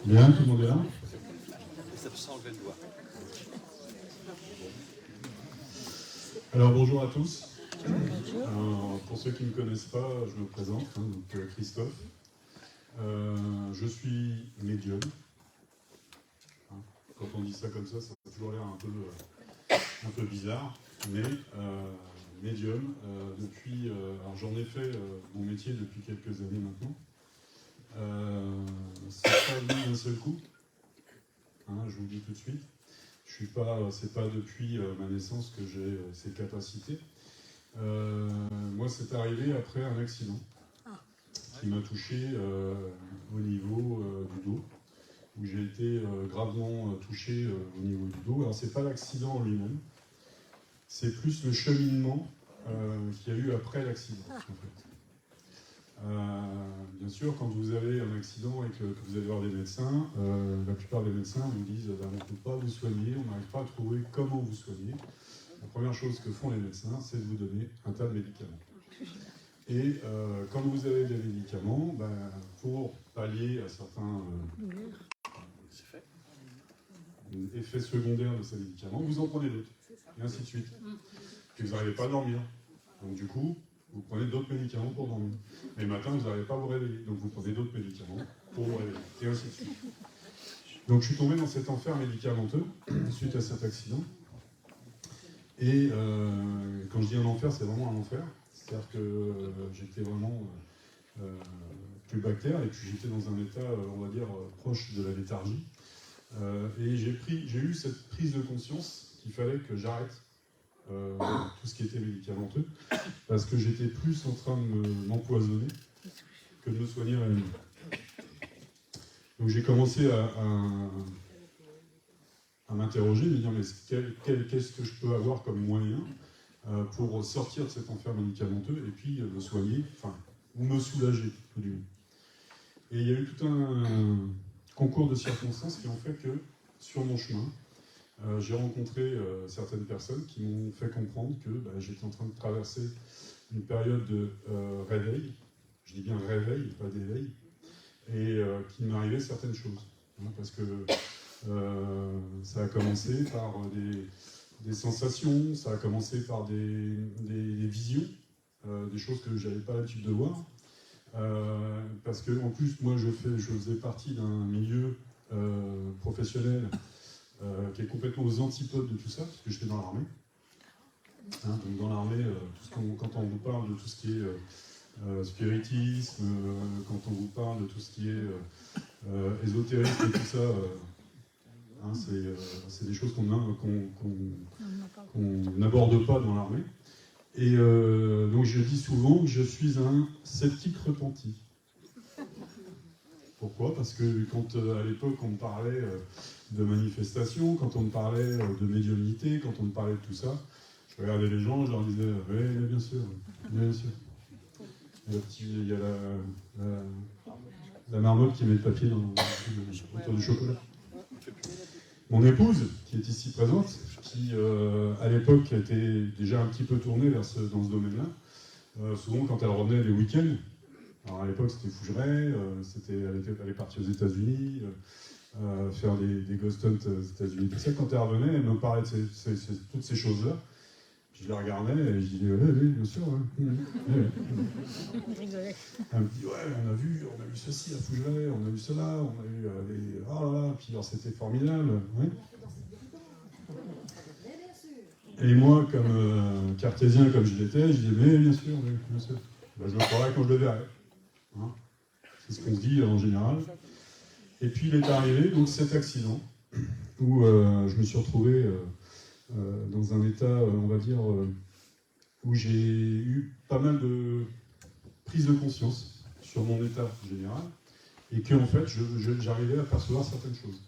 Bien, tout le monde est là? Alors bonjour à tous. Pour ceux qui ne me connaissent pas, je me présente, donc Christophe. Je suis médium. Quand on dit ça comme ça a toujours l'air un peu bizarre, mais médium, depuis, alors j'en ai fait mon métier depuis quelques années maintenant. C'est pas venu d'un seul coup, je vous le dis tout de suite. C'est pas depuis ma naissance que j'ai ces capacités. Moi, c'est arrivé après un accident qui m'a touché au niveau du dos, où j'ai été gravement touché au niveau du dos. Alors, c'est pas l'accident en lui-même, c'est plus le cheminement qu'il y a eu après l'accident, en fait. Bien sûr, quand vous avez un accident et que vous allez voir des médecins, la plupart des médecins vous disent on ne peut pas vous soigner, on n'arrive pas à trouver comment vous soigner. La première chose que font les médecins, c'est de vous donner un tas de médicaments. Et quand vous avez des médicaments, pour pallier à certains effets secondaires de ces médicaments, vous en prenez d'autres, et ainsi de suite. Puis vous n'arrivez pas à dormir. Donc du coup, vous prenez d'autres médicaments pour dormir. Mais le matin, vous n'arrivez pas à vous réveiller. Donc vous prenez d'autres médicaments pour vous réveiller. Et ainsi de suite. Donc je suis tombé dans cet enfer médicamenteux suite à cet accident. Et quand je dis un enfer, c'est vraiment un enfer. C'est-à-dire que j'étais vraiment plus bactère et puis j'étais dans un état, on va dire, proche de la léthargie. Et j'ai eu cette prise de conscience qu'il fallait que j'arrête tout ce qui était médicamenteux, parce que j'étais plus en train de m'empoisonner que de me soigner réellement. Donc j'ai commencé à m'interroger, de me dire mais qu'est-ce que je peux avoir comme moyen pour sortir de cet enfer médicamenteux et puis me soigner, ou me soulager, tout du moins. Et il y a eu tout un concours de circonstances qui ont fait que, sur mon chemin, j'ai rencontré certaines personnes qui m'ont fait comprendre que j'étais en train de traverser une période de réveil, je dis bien réveil, pas d'éveil, et qu'il m'arrivait certaines choses. Parce que ça a commencé par des sensations, ça a commencé par des visions, des choses que je n'avais pas l'habitude de voir. Parce que en plus, moi, je faisais partie d'un milieu professionnel qui est complètement aux antipodes de tout ça, parce que j'étais dans l'armée. Donc dans l'armée, quand on vous parle de tout ce qui est spiritisme, quand on vous parle de tout ce qui est ésotérisme et tout ça, c'est des choses qu'on n'aborde pas dans l'armée. Et donc je dis souvent que je suis un sceptique repenti. Pourquoi? Parce que quand à l'époque on me parlait de manifestations, quand on me parlait de médiumnité, quand on me parlait de tout ça, je regardais les gens, je leur disais oui, mais bien sûr, bien sûr. Il y a la marmotte qui met le papier autour du chocolat. Mon épouse, qui est ici présente, qui à l'époque était déjà un petit peu tournée dans ce domaine-là, souvent quand elle revenait les week-ends, alors à l'époque c'était Fougeray, elle est partie aux États-Unis, faire des ghost hunts aux États-Unis. Quand elle revenait, elle me parlait de toutes ces choses-là. Je la regardais et je disais oui, bien sûr. Elle me dit on a vu ceci à Fougeray, on a vu cela, on a vu oh là là, puis alors c'était formidable. Oui. Et moi, comme cartésien comme je l'étais, je disais mais bien sûr, oui, bien sûr. Je le croirais quand je le verrais. C'est ce qu'on se dit en général. Et puis il est arrivé donc cet accident où je me suis retrouvé dans un état, on va dire, où j'ai eu pas mal de prise de conscience sur mon état général et que en fait j'arrivais à percevoir certaines choses.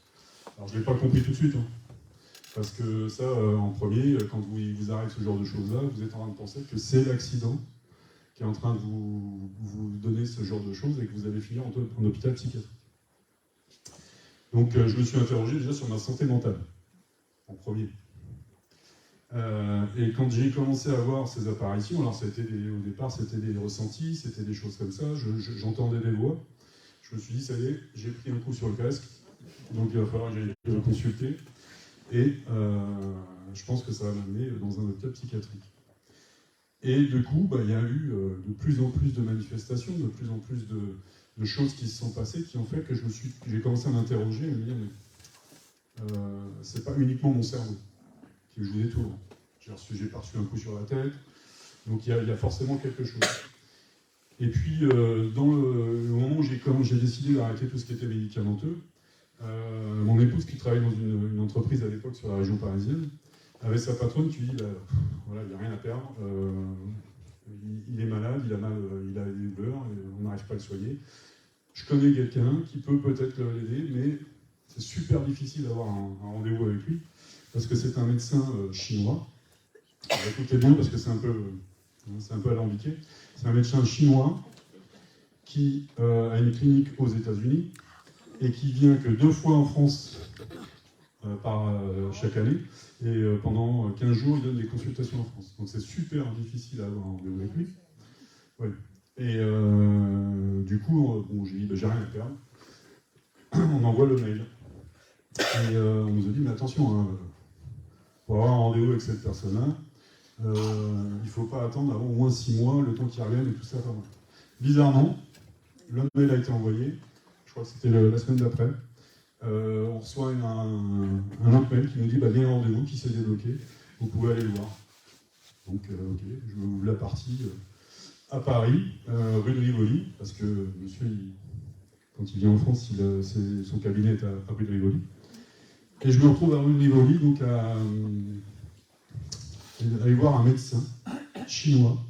Alors je ne l'ai pas compris tout de suite, parce que ça, en premier, quand vous arrive ce genre de choses-là, vous êtes en train de penser que c'est l'accident qui est en train de vous donner ce genre de choses et que vous allez finir en hôpital psychiatrique. Donc je me suis interrogé déjà sur ma santé mentale, en premier. Et quand j'ai commencé à voir ces apparitions, alors au départ c'était des ressentis, c'était des choses comme ça, j'entendais des voix, je me suis dit, ça y est, j'ai pris un coup sur le casque, donc il va falloir que j'aille le consulter. Et je pense que ça va m'amener dans un hôpital psychiatrique. Et du coup, il y a eu de plus en plus de manifestations, de plus en plus de choses qui se sont passées, qui ont fait que j'ai commencé à m'interroger et à me dire, mais c'est pas uniquement mon cerveau qui joue des tours. J'ai pas reçu un coup sur la tête, donc il y a forcément quelque chose. Et puis, dans le moment où j'ai décidé d'arrêter tout ce qui était médicamenteux, mon épouse, qui travaillait dans une entreprise à l'époque sur la région parisienne, avait sa patronne qui lui dit, voilà, il n'y a rien à perdre, il est malade, il a des douleurs, on n'arrive pas à le soigner. Je connais quelqu'un qui peut peut-être l'aider, mais c'est super difficile d'avoir un rendez-vous avec lui, parce que c'est un médecin chinois. Écoutez bien, parce que c'est un peu alambiqué. C'est un médecin chinois qui a une clinique aux États-Unis et qui vient que 2 fois en France chaque année. Et pendant 15 jours, il donne des consultations en France. Donc c'est super difficile à avoir un rendez-vous avec lui. Ouais. Et du coup, j'ai dit, j'ai rien à perdre. On envoie le mail. Et on nous a dit, mais attention, pour avoir un rendez-vous avec cette personne-là, il ne faut pas attendre avant au moins 6 mois, le temps qu'il revienne et tout ça. Bizarrement, le mail a été envoyé, je crois que c'était la semaine d'après. On reçoit un autre mail qui nous dit, il y a un rendez-vous qui s'est débloqué, vous pouvez aller le voir. Donc, ok, je m'ouvre la partie à Paris, rue de Rivoli, parce que monsieur, quand il vient en France, son cabinet est à rue de Rivoli. Et je me retrouve à rue de Rivoli, donc à aller voir un médecin chinois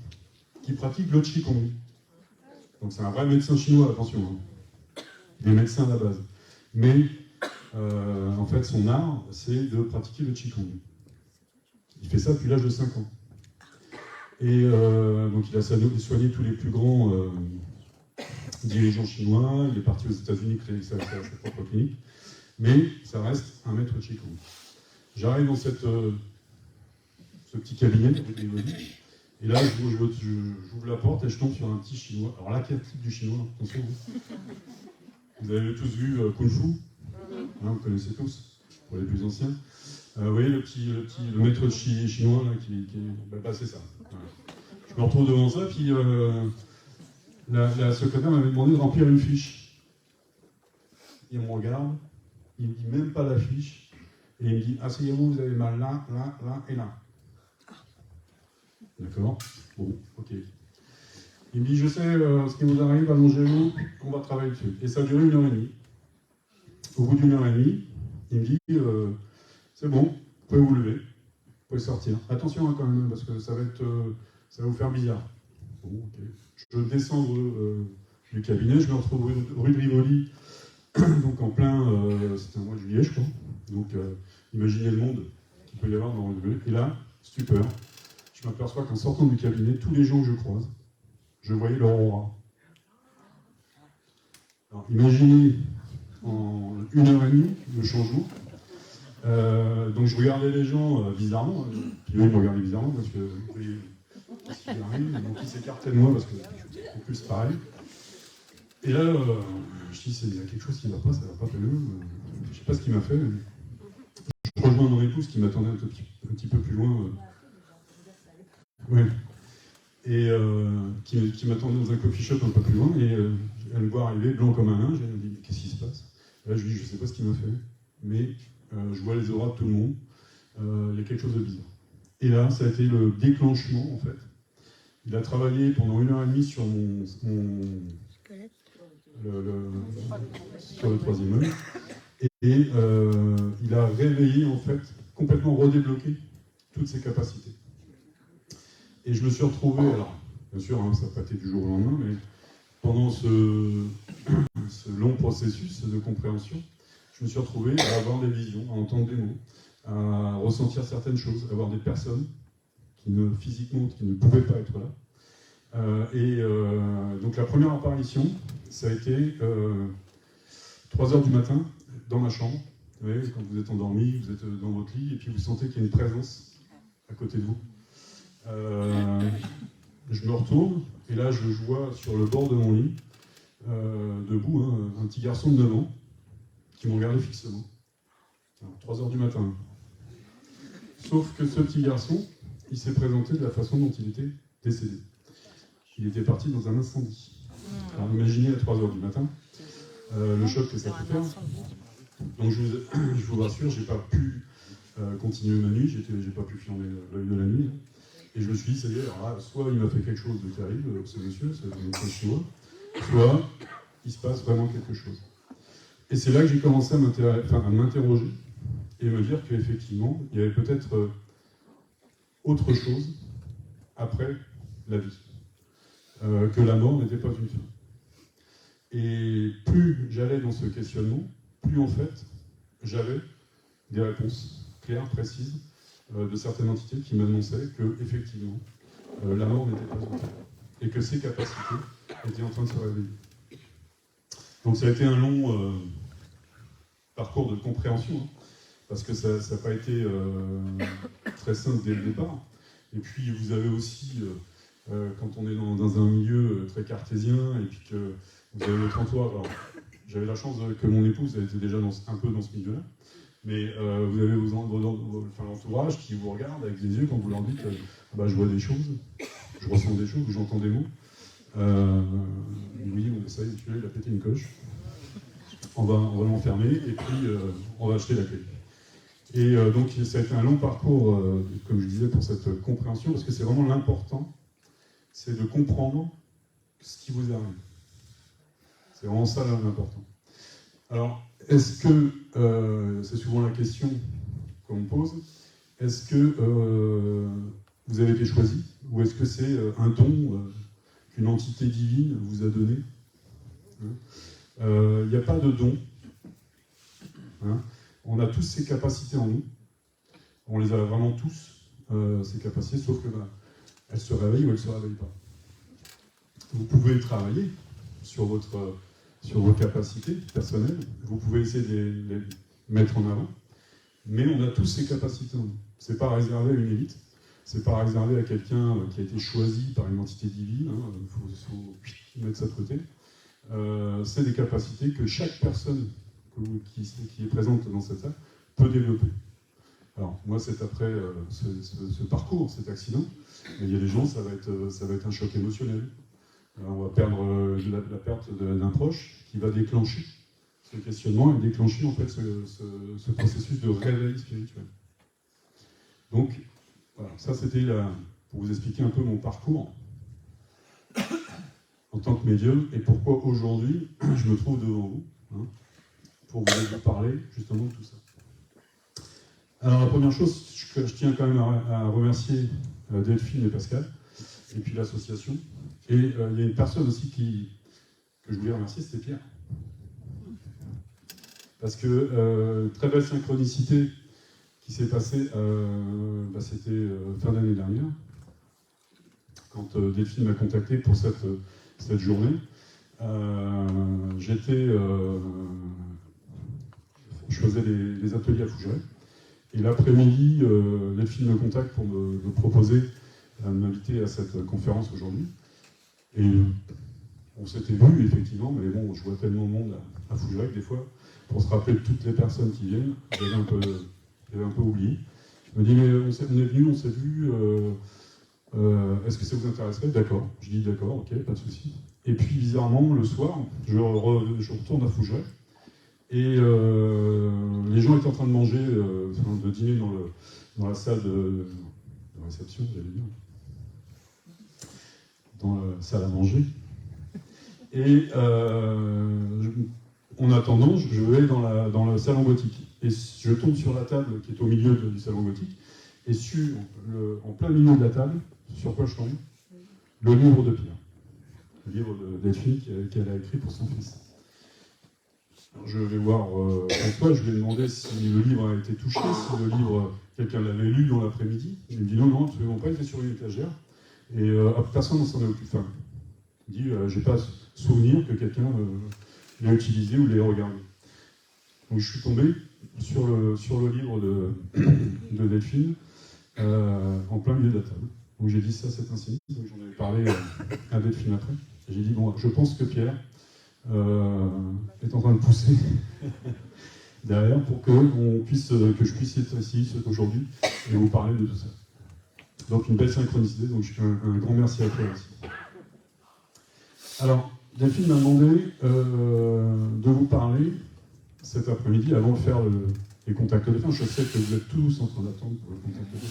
qui pratique le Qigong. Donc c'est un vrai médecin chinois, attention. Hein. Il est médecin à la base. Mais en fait, son art, c'est de pratiquer le Qigong. Il fait ça depuis l'âge de 5 ans. Et donc il a soigné tous les plus grands dirigeants chinois. Il est parti aux États-Unis créer sa propre clinique. Mais ça reste un maître Qigong. J'arrive dans ce petit cabinet de Rivoli. Et là, j'ouvre la porte et je tombe sur un petit chinois. Alors là, quel type du chinois, attention. Vous avez tous vu Kung Fu, vous connaissez tous, pour les plus anciens. Vous voyez le maître chinois, là, c'est ça. Voilà. Je me retrouve devant ça, puis la secrétaire m'avait demandé de remplir une fiche. Il me regarde, il ne me dit même pas la fiche, et il me dit, asseyez-vous, vous avez mal là, là, là et là. D'accord. Bon, ok. Il me dit, je sais ce qui vous arrive, allongez-vous, on va travailler dessus. Et ça a duré 1h30. Au bout d'1h30, il me dit, c'est bon, vous pouvez vous lever, vous pouvez sortir. Attention quand même, parce que ça va vous faire bizarre. Bon, ok. Je descends du cabinet, je me retrouve rue de Rivoli, donc en plein, c'était un mois de juillet, je crois. Donc, imaginez le monde qu'il peut y avoir dans rue de Rivoli. Et là, stupeur. Je m'aperçois qu'en sortant du cabinet, tous les gens que je croise, je voyais leur aura. Alors, imaginez en 1h30 le changement. Donc je regardais les gens bizarrement, puis eux ils me regardaient bizarrement parce que qu'est-ce qui arrive, donc ils s'écartaient de moi parce que en plus c'est pareil. Et là, je dis il y a quelque chose qui ne va pas, ça ne va pas tellement. Je ne sais pas ce qu'il m'a fait. Je rejoins mon épouse qui m'attendait un petit peu plus loin. Ouais. Et qui m'attendait dans un coffee shop un peu plus loin, et elle me voit arriver, blanc comme un linge, et elle me dit, qu'est-ce qui se passe? Et là, je lui dis, je ne sais pas ce qu'il m'a fait, mais je vois les auras de tout le monde, il y a quelque chose de bizarre. Et là, ça a été le déclenchement, en fait. Il a travaillé pendant 1h30 sur sur le troisième œil, et il a réveillé, en fait, complètement redébloqué toutes ses capacités. Et je me suis retrouvé, alors, bien sûr, ça n'a pas été du jour au lendemain, mais pendant ce long processus de compréhension, je me suis retrouvé à avoir des visions, à entendre des mots, à ressentir certaines choses, à voir des personnes physiquement qui ne pouvaient pas être là. Donc la première apparition, ça a été 3h du matin, dans ma chambre. Vous voyez, quand vous êtes endormi, vous êtes dans votre lit, et puis vous sentez qu'il y a une présence à côté de vous. Je me retourne, et là je vois sur le bord de mon lit debout, hein, un petit garçon de 9 ans, qui me regardait fixement. Alors, 3 heures du matin. Sauf que ce petit garçon, il s'est présenté de la façon dont il était décédé. Il était parti dans un incendie. Alors imaginez à 3 heures du matin, le choc que ça peut faire. Donc je vous rassure, j'ai pas pu continuer ma nuit, j'ai pas pu fermer l'œil de la nuit. Et je me suis dit, c'est-à-dire, soit il m'a fait quelque chose de terrible, ce monsieur, c'est chinois, soit il se passe vraiment quelque chose. Et c'est là que j'ai commencé à m'interroger et me dire qu'effectivement, il y avait peut-être autre chose après la vie, que la mort n'était pas une fin. Et plus j'allais dans ce questionnement, plus en fait, j'avais des réponses claires, précises, de certaines entités qui m'annonçaient que, effectivement, la mort n'était pas une fin, et que ses capacités étaient en train de se réveiller. Donc ça a été un long parcours de compréhension, hein, parce que ça n'a pas été très simple dès le départ. Et puis vous avez aussi, quand on est dans un milieu très cartésien, et puis que vous avez le trottoir, alors j'avais la chance que mon épouse était déjà un peu dans ce milieu-là, mais vous avez l'entourage qui vous regarde avec des yeux quand vous leur dites je vois des choses, je ressens des choses, j'entends des mots. Oui, ça y est, celui-là, il a pété une coche. On va l'enfermer et puis on va acheter la clé. Et donc ça a été un long parcours, comme je disais, pour cette compréhension, parce que c'est vraiment l'important, c'est de comprendre ce qui vous arrive. C'est vraiment ça l'important. Alors, est-ce que, c'est souvent la question qu'on me pose, est-ce que vous avez été choisi, ou est-ce que c'est un don qu'une entité divine vous a donné? Il n'y a pas de don. Hein. On a tous ces capacités en nous. On les a vraiment tous, ces capacités, sauf que elles se réveillent ou elles ne se réveillent pas. Vous pouvez travailler sur vos capacités personnelles, vous pouvez essayer de les mettre en avant, mais on a tous ces capacités en nous. Ce n'est pas réservé à une élite, ce n'est pas réservé à quelqu'un qui a été choisi par une entité divine, il faut mettre ça de côté. C'est des capacités que chaque personne qui est présente dans cette salle peut développer. Alors, moi, c'est après ce parcours, cet accident, mais il y a des gens, ça va être un choc émotionnel. On va perdre la perte d'un proche qui va déclencher ce questionnement et déclencher en fait ce processus de réveil spirituel. Donc, voilà, ça c'était pour vous expliquer un peu mon parcours en tant que médium et pourquoi aujourd'hui je me trouve devant vous, pour vous parler justement de tout ça. Alors la première chose, je tiens quand même à remercier Delphine et Pascal, et puis l'association. Et il y a une personne aussi que je voulais remercier, c'était Pierre. Parce que très belle synchronicité qui s'est passée, c'était fin d'année dernière, quand Delphine m'a contacté pour cette journée. Je faisais des ateliers à Fougeray. Et l'après-midi, Delphine me contacte pour me proposer de m'inviter à cette conférence aujourd'hui. Et on s'était vu, effectivement, mais bon, je vois tellement de monde à Fougeray que des fois, pour se rappeler de toutes les personnes qui viennent, j'avais un peu oublié. Je me dis, mais on est venu, on s'est vu, est-ce que ça vous intéresserait? D'accord. Je dis d'accord, ok, pas de souci. Et puis, bizarrement, le soir, je retourne à Fougeray. Et les gens étaient en train de manger, de dîner dans la salle de réception, j'allais dire. Dans la salle à manger. Et en attendant, je vais dans le salon gothique. Et je tombe sur la table qui est au milieu du salon gothique. Et en plein milieu de la table, sur quoi je tombe? Le livre de Pierre. Le livre de Delphine qu'elle a écrit pour son fils. Alors, je vais voir François, je lui ai demandé si le livre a été touché, si le livre, quelqu'un l'avait lu dans l'après-midi. Il me dit non, absolument pas, il était sur une étagère. Et personne n'en s'en est occupé. Il dit, j'ai pas souvenir que quelqu'un l'ait utilisé ou l'ait regardé. Donc je suis tombé sur le livre de Delphine en plein milieu de la table. Donc j'ai dit ça, c'est un signe. Donc j'en avais parlé à Delphine après. Et j'ai dit, bon, je pense que Pierre est en train de pousser derrière pour que je puisse être ici aujourd'hui et vous parler de tout ça. Donc une belle synchronicité, donc un grand merci à toi aussi. Alors, Delphine m'a demandé de vous parler cet après-midi avant de faire les contacts de fin. Je sais que vous êtes tous en train d'attendre pour le contact de fin.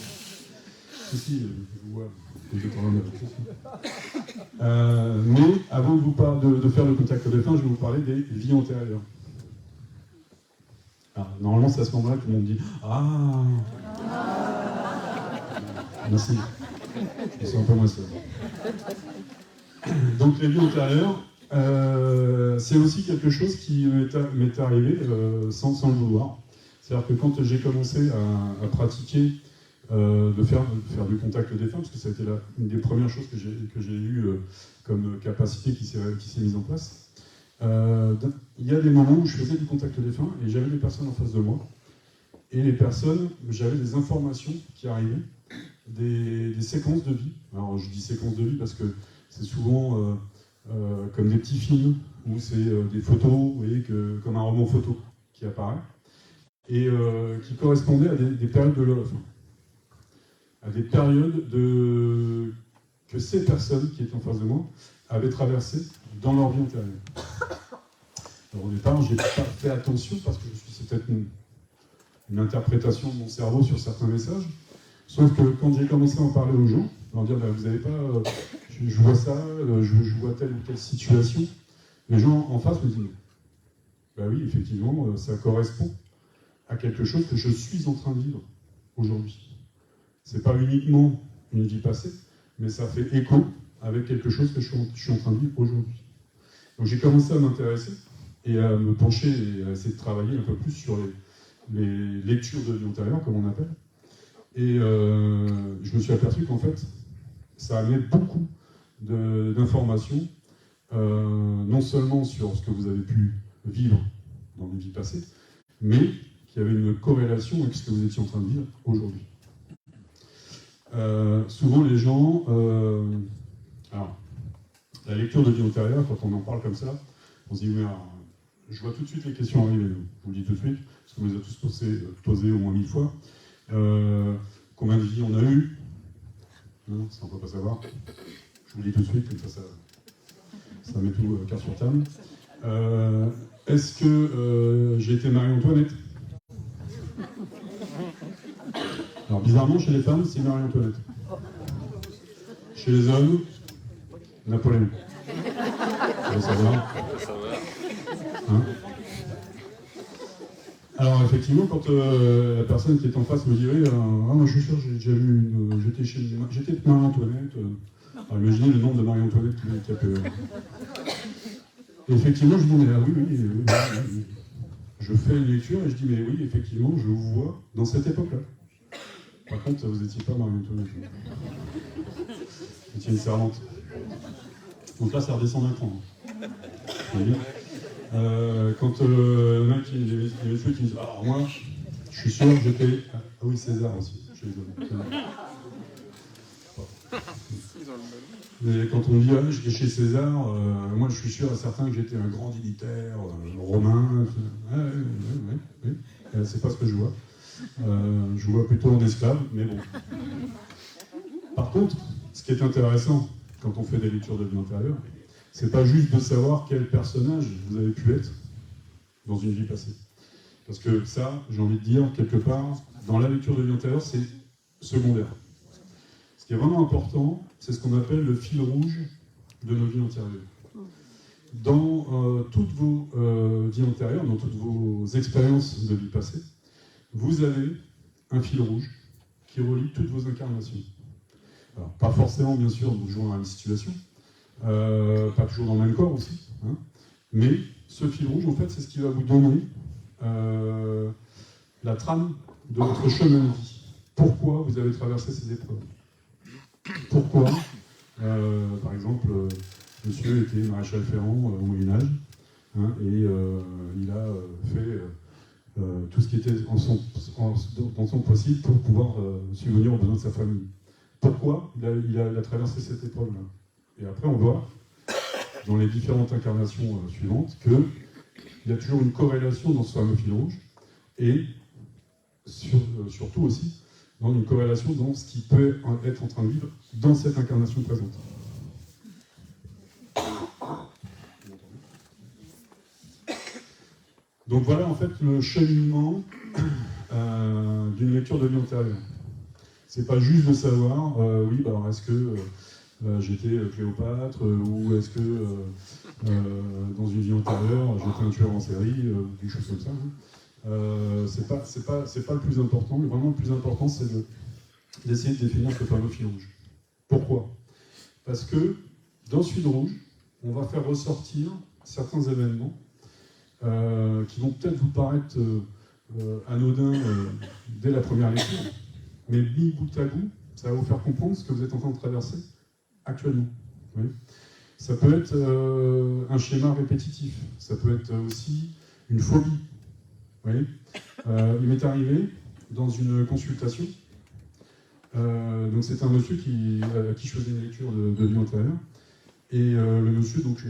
Si, je vous vois, vous êtes en train de mais avant de faire le contact de fin, je vais vous parler des vies antérieures. Alors, normalement, c'est à ce moment-là que tout le monde dit « Ah !» Merci. Je suis un peu moins seul. Donc les vies antérieures, c'est aussi quelque chose qui m'est arrivé sans le vouloir. C'est-à-dire que quand j'ai commencé à pratiquer, de faire du contact défunt, parce que ça a été une des premières choses que j'ai eues comme capacité qui s'est mise en place, il y a des moments où je faisais du contact défunt et j'avais des personnes en face de moi. Et les personnes, j'avais des informations qui arrivaient, des séquences de vie. Alors je dis séquences de vie parce que c'est souvent comme des petits films où c'est des photos, vous voyez, comme un roman photo qui apparaît, et qui correspondaient à des périodes de leur vie, à des périodes que ces personnes qui étaient en face de moi avaient traversées dans leur vie antérieure. Alors au départ, je n'ai pas fait attention parce que c'est peut-être une interprétation de mon cerveau sur certains messages. Sauf que quand j'ai commencé à en parler aux gens, leur dire bah, vous n'avez pas, je vois ça, je vois telle ou telle situation, les gens en face me disent bah oui, effectivement, ça correspond à quelque chose que je suis en train de vivre aujourd'hui. C'est pas uniquement une vie passée, mais ça fait écho avec quelque chose que je suis en train de vivre aujourd'hui. Donc j'ai commencé à m'intéresser et à me pencher et à essayer de travailler un peu plus sur les lectures de vie antérieure, comme on appelle. Et je me suis aperçu qu'en fait, ça amenait beaucoup d'informations, non seulement sur ce que vous avez pu vivre dans les vies passées, mais qu'il y avait une corrélation avec ce que vous étiez en train de vivre aujourd'hui. Souvent les gens... alors, la lecture de vie antérieure, quand on en parle comme ça, on se dit, mais alors, je vois tout de suite les questions arriver, je vous le dis tout de suite, parce qu'on les a tous posées au moins 1000 fois. Combien de vies on a eu? Non, ça on ne peut pas savoir. Je vous le dis tout de suite, comme ça met tout carte sur table. Est-ce que j'ai été Marie-Antoinette? Alors bizarrement, chez les femmes, c'est Marie-Antoinette. Chez les hommes, Napoléon. Vous savoir. Hein? Alors effectivement, quand la personne qui est en face me dirait moi je suis sûr, j'ai déjà vu j'étais Marie-Antoinette. Alors imaginez le nombre de Marie-Antoinette qu'il y a pu... Et effectivement, je dis mais oui. Je fais une lecture et je dis mais oui, effectivement, je vous vois dans cette époque-là. Par contre, vous n'étiez pas Marie-Antoinette. Vous étiez une servante. Donc là, ça redescend d'un cran. Quand le mec, les messieurs qui me disent alors moi, je suis sûr que j'étais... Ah oui, César aussi, chez les hommes. Mais quand on dit j'étais chez César, moi je suis sûr et certain que j'étais un grand dignitaire, romain. Oui. C'est pas ce que je vois. Je vois plutôt un esclave, mais bon. Par contre, ce qui est intéressant quand on fait des lectures de vie antérieure, c'est pas juste de savoir quel personnage vous avez pu être dans une vie passée. Parce que ça, j'ai envie de dire, quelque part, dans la lecture de vie antérieure, c'est secondaire. Ce qui est vraiment important, c'est ce qu'on appelle le fil rouge de nos vies antérieures. Dans toutes vos vies antérieures, dans toutes vos expériences de vie passée, vous avez un fil rouge qui relie toutes vos incarnations. Alors, pas forcément, bien sûr, vous jouant à une situation, pas toujours dans le même corps aussi, hein, mais ce fil rouge, en fait, c'est ce qui va vous donner la trame de votre chemin de vie. Pourquoi vous avez traversé ces épreuves? Pourquoi, par exemple, monsieur était maréchal ferrant au Moyen-Âge, hein, et il a fait tout ce qui était dans son possible pour pouvoir subvenir aux besoins de sa famille. Pourquoi il a traversé cette épreuve-là? Et après, on voit dans les différentes incarnations suivantes, qu'il y a toujours une corrélation dans ce fameux fil rouge, et surtout aussi dans une corrélation dans ce qui peut être en train de vivre dans cette incarnation présente. Donc voilà en fait le cheminement d'une lecture de vie antérieure. C'est pas juste de savoir, oui, bah alors est-ce que j'étais Cléopâtre, ou est-ce que dans une vie antérieure j'étais un tueur en série, quelque chose comme ça. C'est pas le plus important, mais vraiment le plus important c'est d'essayer de définir ce fameux fil rouge. Pourquoi? Parce que dans ce fil rouge, on va faire ressortir certains événements qui vont peut-être vous paraître anodins dès la première lecture, mais mis bout à bout, ça va vous faire comprendre ce que vous êtes en train de traverser actuellement. Oui. Ça peut être un schéma répétitif, ça peut être aussi une phobie. Oui. Il m'est arrivé dans une consultation, donc c'est un monsieur qui je faisais une lecture de vie antérieure, et le monsieur, donc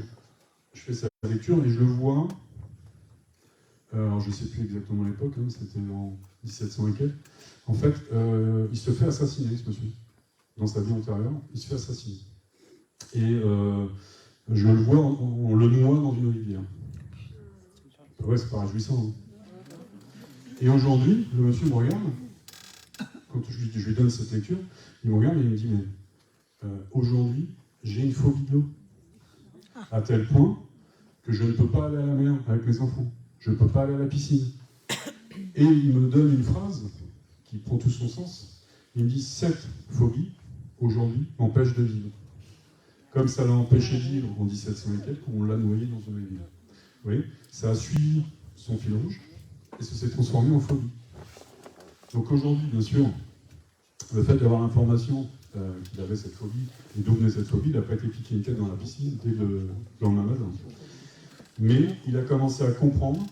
je fais sa lecture et je le vois. Alors je ne sais plus exactement l'époque, hein, c'était en 1700 et quelques. En fait, il se fait assassiner, ce monsieur. Dans sa vie antérieure, il se fait assassiner. Et je le vois, on le noie dans une rivière. Ouais, c'est pas réjouissant. Hein. Et aujourd'hui, le monsieur me regarde, quand je lui donne cette lecture, il me regarde et il me dit, mais aujourd'hui, j'ai une phobie de l'eau. À tel point que je ne peux pas aller à la mer avec mes enfants. Je ne peux pas aller à la piscine. Et il me donne une phrase qui prend tout son sens. Il me dit, cette phobie, aujourd'hui, m'empêche de vivre. Comme ça l'a empêché de vivre en 1700 et quelques, on l'a noyé dans une rivière. Vous voyez, ça a suivi son fil rouge, et ça s'est transformé en phobie. Donc aujourd'hui, bien sûr, le fait d'avoir l'information qu'il avait cette phobie, et d'où venait cette phobie, il n'a pas été piqué une tête dans la piscine dès le lendemain matin. Mais il a commencé à comprendre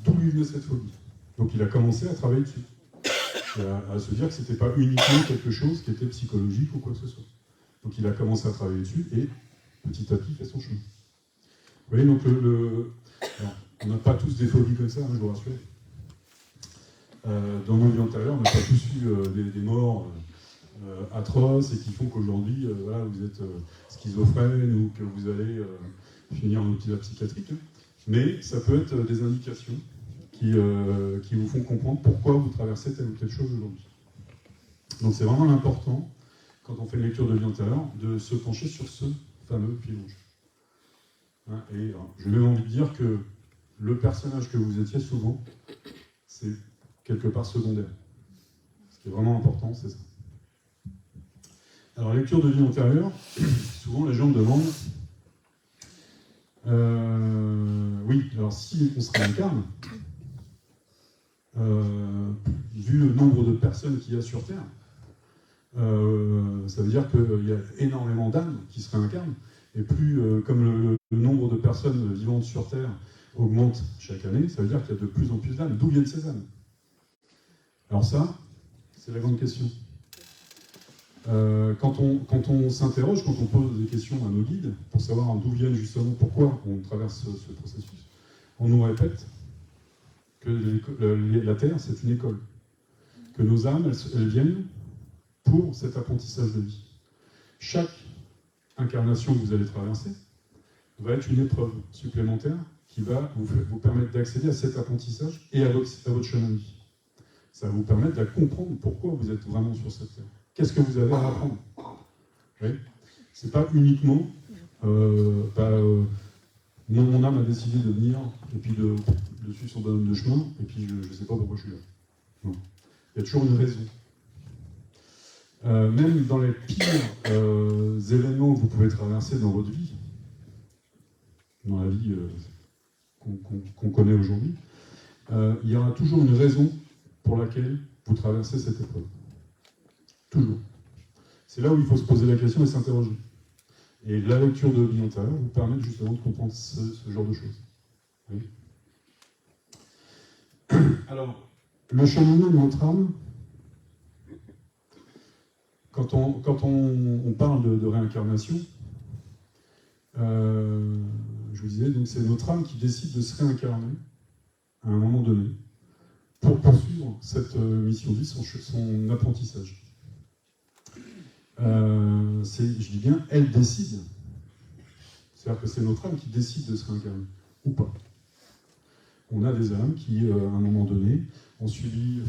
d'où lui venait cette phobie. Donc il a commencé à travailler dessus. À se dire que ce n'était pas uniquement quelque chose qui était psychologique ou quoi que ce soit. Donc il a commencé à travailler dessus et petit à petit il fait son chemin. Vous voyez, donc alors, on n'a pas tous des phobies comme ça, hein, je vous rassure. Dans nos vies antérieures, on n'a pas tous eu des morts atroces et qui font qu'aujourd'hui, voilà, vous êtes schizophrène ou que vous allez finir en hôpital psychiatrique. Hein. Mais ça peut être des indications qui vous font comprendre pourquoi vous traversez telle ou telle chose aujourd'hui. Donc c'est vraiment important, quand on fait une lecture de vie antérieure, de se pencher sur ce fameux fil rouge. Hein, et j'ai même envie de dire que le personnage que vous étiez souvent, c'est quelque part secondaire. Ce qui est vraiment important, c'est ça. Alors, lecture de vie antérieure, souvent les gens me demandent oui, alors si on se réincarne, vu le nombre de personnes qu'il y a sur Terre, ça veut dire qu'il y a énormément d'âmes qui se réincarnent, et plus, comme le nombre de personnes vivantes sur Terre augmente chaque année, ça veut dire qu'il y a de plus en plus d'âmes. D'où viennent ces âmes? Alors ça, c'est la grande question. Quand on s'interroge, quand on pose des questions à nos guides, pour savoir d'où viennent justement, pourquoi on traverse ce processus, on nous répète que la Terre, c'est une école. Que nos âmes, elles viennent pour cet apprentissage de vie. Chaque incarnation que vous allez traverser va être une épreuve supplémentaire qui va vous permettre d'accéder à cet apprentissage et à votre chemin de vie. Ça va vous permettre de comprendre pourquoi vous êtes vraiment sur cette Terre. Qu'est-ce que vous avez à apprendre? Oui. C'est pas uniquement mon âme a décidé de venir et puis de suivre son bonhomme de chemin et puis je ne sais pas pourquoi je suis là. Non. Il y a toujours une raison. Même dans les pires événements que vous pouvez traverser dans votre vie, dans la vie qu'on connaît aujourd'hui, il y aura toujours une raison pour laquelle vous traversez cette épreuve. Toujours. C'est là où il faut se poser la question et s'interroger. Et la lecture de vie antérieure vous permet justement de comprendre ce genre de choses. Oui. Alors, le cheminement de notre âme, quand on parle de réincarnation, je vous disais, donc c'est notre âme qui décide de se réincarner à un moment donné pour poursuivre cette mission de vie, son apprentissage. Je dis bien, elle décide. C'est-à-dire que c'est notre âme qui décide de se réincarner, ou pas. On a des âmes qui, à un moment donné, ont suivi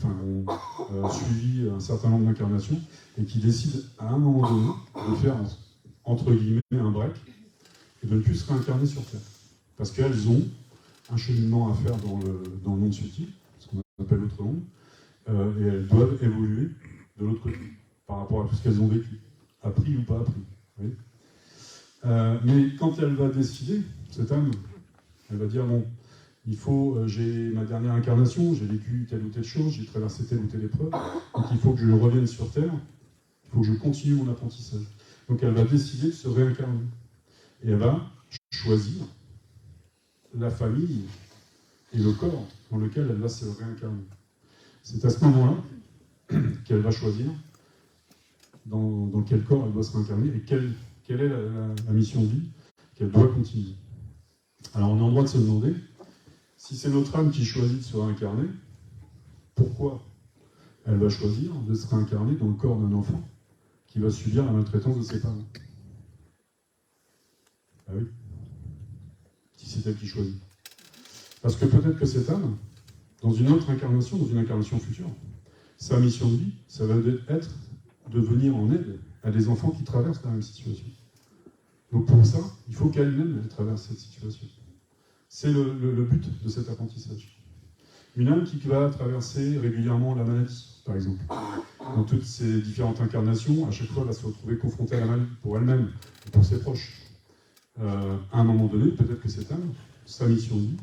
un certain nombre d'incarnations et qui décident, à un moment donné, de faire, entre guillemets, un break et de ne plus se réincarner sur Terre. Parce qu'elles ont un cheminement à faire dans le monde subtil, ce qu'on appelle l'autre monde, et elles doivent évoluer de l'autre côté, par rapport à tout ce qu'elles ont vécu, appris ou pas appris. Oui. Mais quand elle va décider, cette âme, elle va dire, bon, j'ai ma dernière incarnation, j'ai vécu telle ou telle chose, j'ai traversé telle ou telle épreuve, donc il faut que je revienne sur Terre, il faut que je continue mon apprentissage. Donc elle va décider de se réincarner. Et elle va choisir la famille et le corps dans lequel elle va se réincarner. C'est à ce moment-là qu'elle va choisir dans quel corps elle doit se réincarner et quelle est la mission de vie qu'elle doit continuer. Alors on est en droit de se demander, si c'est notre âme qui choisit de se réincarner, pourquoi elle va choisir de se réincarner dans le corps d'un enfant qui va subir la maltraitance de ses parents? Ah oui, si c'est elle qui choisit. Parce que peut-être que cette âme, dans une autre incarnation, dans une incarnation future, sa mission de vie, ça va être de venir en aide à des enfants qui traversent la même situation. Donc pour ça, il faut qu'elle-même elle traverse cette situation. C'est le but de cet apprentissage. Une âme qui va traverser régulièrement la maladie, par exemple. Dans toutes ces différentes incarnations, à chaque fois, elle va se retrouver confrontée à la maladie pour elle-même et pour ses proches. À un moment donné, peut-être que cette âme, sa mission de vie,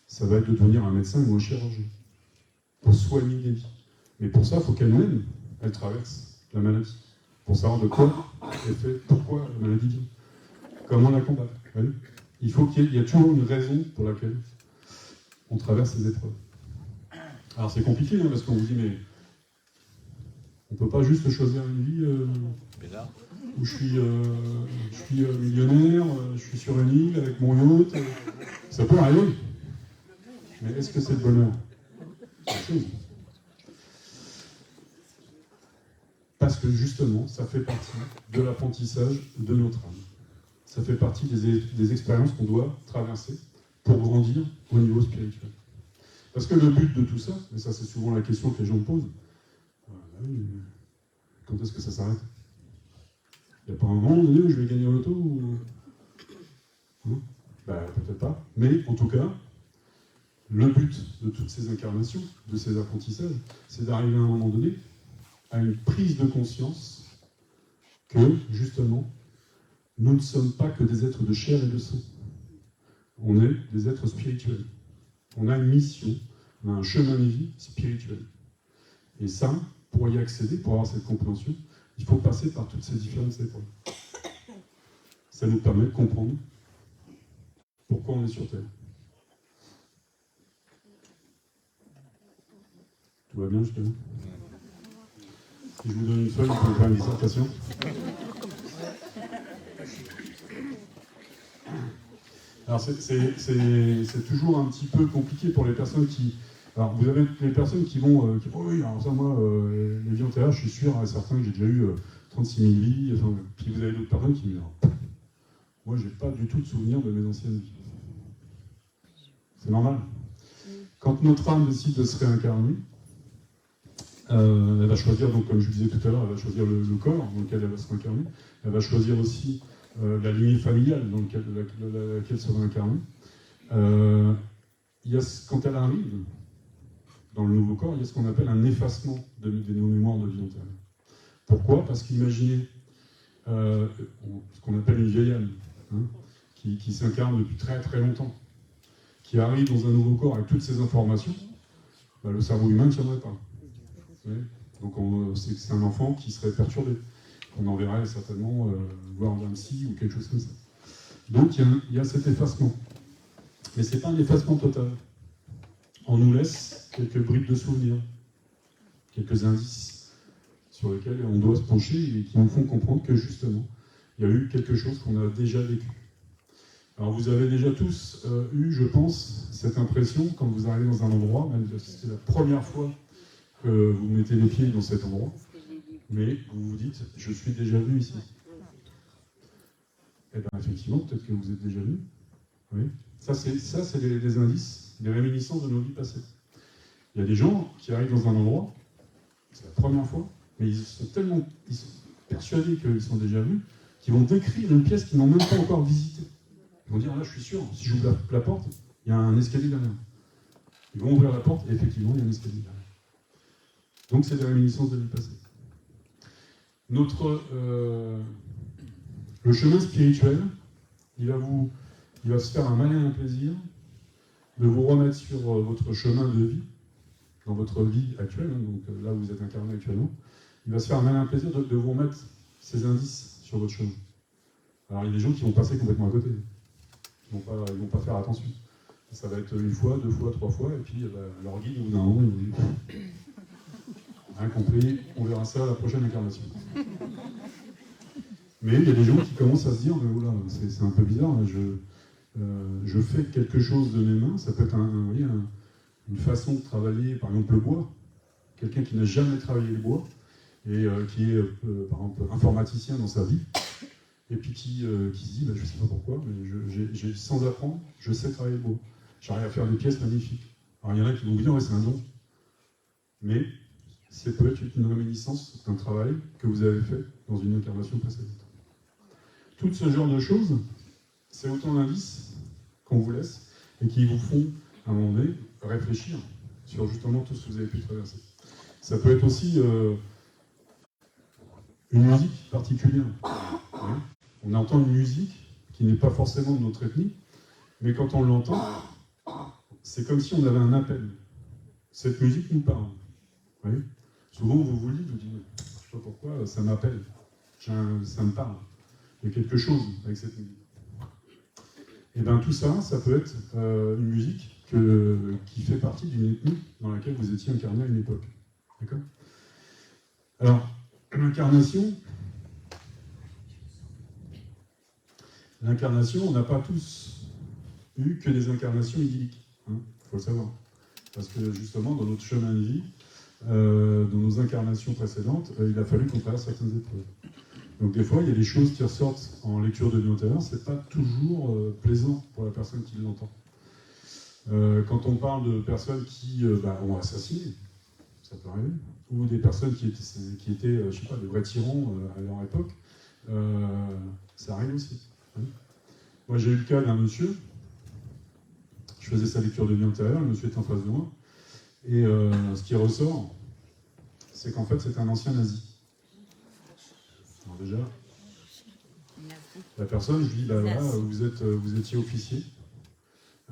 ça va être de devenir un médecin ou un chirurgien pour soigner les vies. Mais pour ça, il faut qu'elle-même, elle traverse la maladie pour savoir de quoi elle fait, pourquoi la maladie vient, comment la combattre. Voyez, il faut qu'il y ait toujours une raison pour laquelle on traverse ces épreuves. Alors c'est compliqué, parce qu'on vous dit, mais on ne peut pas juste choisir une vie où je suis millionnaire, je suis sur une île avec mon yacht. Ça peut arriver. Mais est-ce que c'est le bonheur? Parce que justement, ça fait partie de l'apprentissage de notre âme. Ça fait partie des expériences qu'on doit traverser pour grandir au niveau spirituel. Parce que le but de tout ça, et ça c'est souvent la question que les gens me posent, quand est-ce que ça s'arrête? Il n'y a pas un moment donné où je vais gagner au loto ou... Peut-être pas. Mais en tout cas, le but de toutes ces incarnations, de ces apprentissages, c'est d'arriver à un moment donné à une prise de conscience que, justement, nous ne sommes pas que des êtres de chair et de sang. On est des êtres spirituels. On a une mission, on a un chemin de vie spirituel. Et ça, pour y accéder, pour avoir cette compréhension, il faut passer par toutes ces différentes épreuves. Ça nous permet de comprendre pourquoi on est sur Terre. Tout va bien justement? Si je vous donne une feuille, vous pouvez faire une dissertation. Alors c'est toujours un petit peu compliqué pour les personnes qui... Alors vous avez les personnes qui vont... oh oui, alors ça moi, les vies antérieures, je suis sûr et certain que j'ai déjà eu 36 000 vies. Enfin, puis vous avez d'autres personnes qui me disent, moi j'ai pas du tout de souvenir de mes anciennes vies. C'est normal. Quand notre âme décide de se réincarner, elle va choisir, donc comme je vous disais tout à l'heure, elle va choisir le corps dans lequel elle va se réincarner. Elle va choisir aussi la lignée familiale dans laquelle se réincarner. Quand elle arrive dans le nouveau corps, il y a ce qu'on appelle un effacement de nos mémoires de vie antérieure. Pourquoi? Parce qu'imaginez ce qu'on appelle une vieille âme, qui s'incarne depuis très très longtemps, qui arrive dans un nouveau corps avec toutes ces informations, le cerveau humain ne tiendrait pas. Donc c'est un enfant qui serait perturbé. On enverrait certainement voir un psy ou quelque chose comme ça. Donc il y a cet effacement. Mais ce n'est pas un effacement total. On nous laisse quelques bribes de souvenirs, quelques indices sur lesquels on doit se pencher et qui nous font comprendre que justement, il y a eu quelque chose qu'on a déjà vécu. Alors vous avez déjà tous eu, je pense, cette impression quand vous arrivez dans un endroit, même si c'est la première fois que vous mettez les pieds dans cet endroit, mais vous vous dites, je suis déjà venu ici. Eh bien effectivement, peut-être que vous êtes déjà venu. Oui. Ça, c'est des indices, des réminiscences de nos vies passées. Il y a des gens qui arrivent dans un endroit, c'est la première fois, mais ils sont persuadés qu'ils sont déjà venus, qu'ils vont décrire une pièce qu'ils n'ont même pas encore visitée. Ils vont dire, là je suis sûr, si j'ouvre la porte, il y a un escalier derrière. Ils vont ouvrir la porte et effectivement il y a un escalier derrière. Donc c'est des réminiscences de vie passée. Le chemin spirituel, il va se faire un malin plaisir de vous remettre sur votre chemin de vie, dans votre vie actuelle, hein, donc là où vous êtes incarné actuellement. Il va se faire un malin plaisir de vous remettre ces indices sur votre chemin. Alors il y a des gens qui vont passer complètement à côté. Ils vont pas faire attention. Ça va être une fois, deux fois, trois fois, et puis leur guide, au bout d'un moment, il vous dit rien compris, on verra ça à la prochaine incarnation. Mais il y a des gens qui commencent à se dire, mais oula, c'est un peu bizarre, je fais quelque chose de mes mains, ça peut être une façon de travailler, par exemple le bois, quelqu'un qui n'a jamais travaillé le bois, et qui est, par exemple, informaticien dans sa vie, et puis qui se dit, je ne sais pas pourquoi, mais sans apprendre, je sais travailler le bois. J'arrive à faire des pièces magnifiques. Alors il y en a qui vont dire, ouais, c'est un don. Mais c'est peut-être une réminiscence d'un travail que vous avez fait dans une incarnation précédente. Tout ce genre de choses, c'est autant d'indices qu'on vous laisse et qui vous font, à un moment donné, réfléchir sur justement tout ce que vous avez pu traverser. Ça peut être aussi une musique particulière. Oui. On entend une musique qui n'est pas forcément de notre ethnie, mais quand on l'entend, c'est comme si on avait un appel. Cette musique nous parle. Oui. Souvent, vous vous dites, je ne sais pas pourquoi, ça m'appelle, ça me parle. Il y a quelque chose avec cette musique. Et bien tout ça, ça peut être une musique qui fait partie d'une ethnie dans laquelle vous étiez incarné à une époque. D'accord ? Alors, l'incarnation, on n'a pas tous eu que des incarnations idylliques. Il faut le savoir. Parce que justement, dans notre chemin de vie, dans nos incarnations précédentes, il a fallu qu'on traverse certaines épreuves. Donc des fois, il y a des choses qui ressortent en lecture de notaire, c'est pas toujours plaisant pour la personne qui l'entend. Quand on parle de personnes qui ont assassiné, ça peut arriver, ou des personnes qui étaient je sais pas, des vrais tyrans à leur époque, ça arrive aussi. Hein. Moi, j'ai eu le cas d'un monsieur, je faisais sa lecture de vie antérieure, le monsieur est en face de moi, et ce qui ressort, c'est qu'en fait, c'est un ancien nazi. Alors déjà, la personne, je lui dis, voilà, vous étiez officier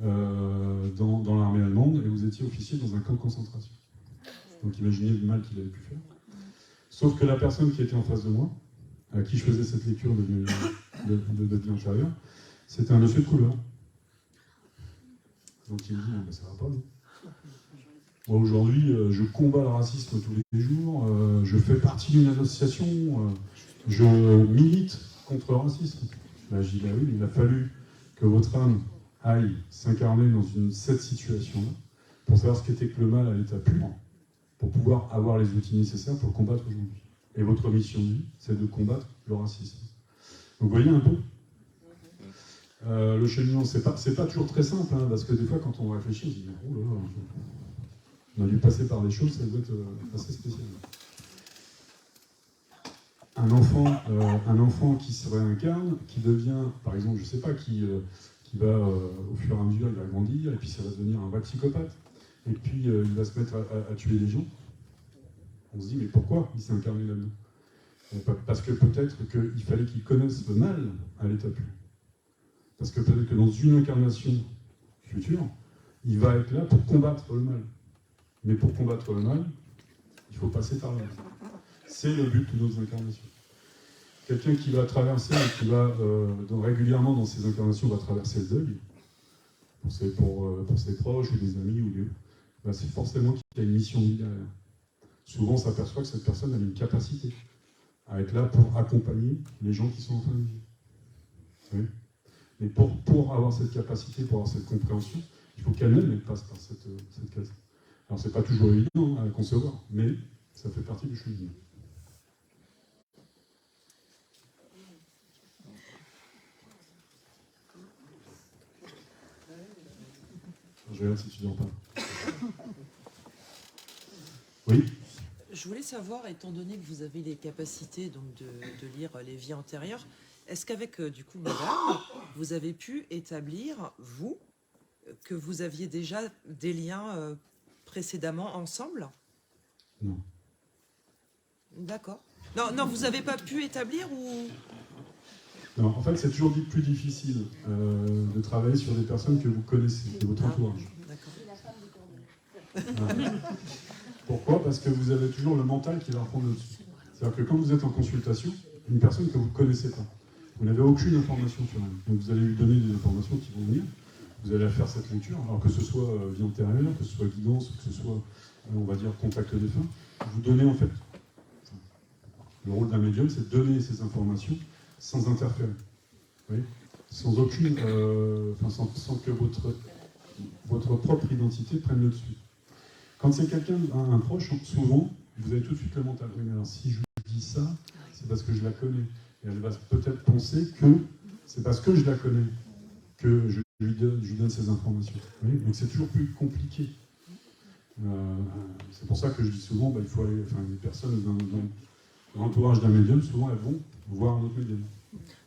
dans l'armée allemande et vous étiez officier dans un camp de concentration. Donc imaginez le mal qu'il avait pu faire. Sauf que la personne qui était en face de moi, à qui je faisais cette lecture de vie antérieure, c'était un monsieur de couleur. Donc il me dit, ça va pas, non ? Moi aujourd'hui, je combats le racisme tous les jours, je fais partie d'une association, je milite contre le racisme. Là, je dis, oui, il a fallu que votre âme aille s'incarner dans cette situation-là pour savoir ce qu'était que le mal à l'état pur, pour pouvoir avoir les outils nécessaires pour le combattre aujourd'hui. Et votre mission de vie, c'est de combattre le racisme. Donc vous voyez un peu le cheminement, c'est pas toujours très simple, hein, parce que des fois, quand on réfléchit, on se dit, oh là là, on a dû passer par des choses, ça doit être assez spécial. Un enfant qui se réincarne, qui devient, par exemple, je sais pas, qui va, au fur et à mesure, il va grandir, et puis ça va devenir un vrai psychopathe, et puis il va se mettre à tuer des gens. On se dit, mais pourquoi il s'est incarné là-dedans ? Parce que peut-être qu'il fallait qu'il connaisse le mal à l'état pur. Parce que peut-être que dans une incarnation future, il va être là pour combattre le mal. Mais pour combattre le mal, il faut passer par là. C'est le but de nos incarnations. Quelqu'un qui va traverser, qui va régulièrement dans ses incarnations, va traverser le deuil, pour ses proches ou des amis, c'est forcément qu'il y a une mission de vie derrière. Souvent, on s'aperçoit que cette personne a une capacité à être là pour accompagner les gens qui sont en train de vivre. Oui. Mais pour avoir cette capacité, pour avoir cette compréhension, il faut qu'elle-même elle passe par cette case. Alors c'est pas toujours évident à concevoir, mais ça fait partie du cheminement. Je regarde si tu n'en parles. Oui. Je voulais savoir, étant donné que vous avez les capacités donc, de lire les vies antérieures, est-ce qu'avec, du coup, madame, vous avez pu établir, vous, que vous aviez déjà des liens précédemment ensemble? Non. D'accord. Non, vous n'avez pas pu établir ou... Non, en fait, c'est toujours plus difficile de travailler sur des personnes que vous connaissez, de votre entourage. D'accord. Voilà. Pourquoi? Parce que vous avez toujours le mental qui va reprendre le dessus. C'est-à-dire que quand vous êtes en consultation, une personne que vous ne connaissez pas, vous n'avez aucune information sur elle. Donc vous allez lui donner des informations qui vont venir, vous allez faire cette lecture, alors que ce soit vie antérieure, que ce soit guidance, que ce soit, on va dire, contact défunt, vous donnez en fait, le rôle d'un médium, c'est de donner ces informations sans interférer, oui, sans aucune, sans que votre propre identité prenne le dessus. Quand c'est quelqu'un, un proche, souvent, vous avez tout de suite le mental. Oui, mais alors si je lui dis ça, c'est parce que je la connais. Et elle va peut-être penser que c'est parce que je la connais que je lui donne ces informations. Oui, donc c'est toujours plus compliqué. C'est pour ça que je dis souvent, il faut aller, les personnes dans l'entourage d'un médium, souvent elles vont voir un autre médium.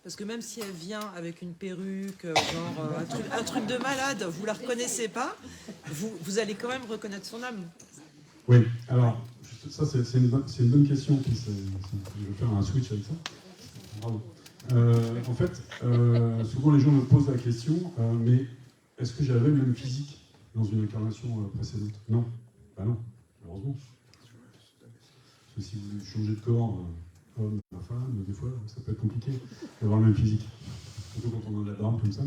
Parce que même si elle vient avec une perruque, genre un truc de malade, vous la reconnaissez pas, vous allez quand même reconnaître son âme. Oui, alors, ça c'est une bonne question. Je vais faire un switch avec ça. Bravo. En fait, souvent les gens me posent la question, mais est-ce que j'avais le même physique dans une incarnation précédente? Non. Bah non, heureusement. Parce que si vous changez de corps, homme, femme, des fois, ça peut être compliqué d'avoir le même physique. Surtout quand on a de la barbe comme ça.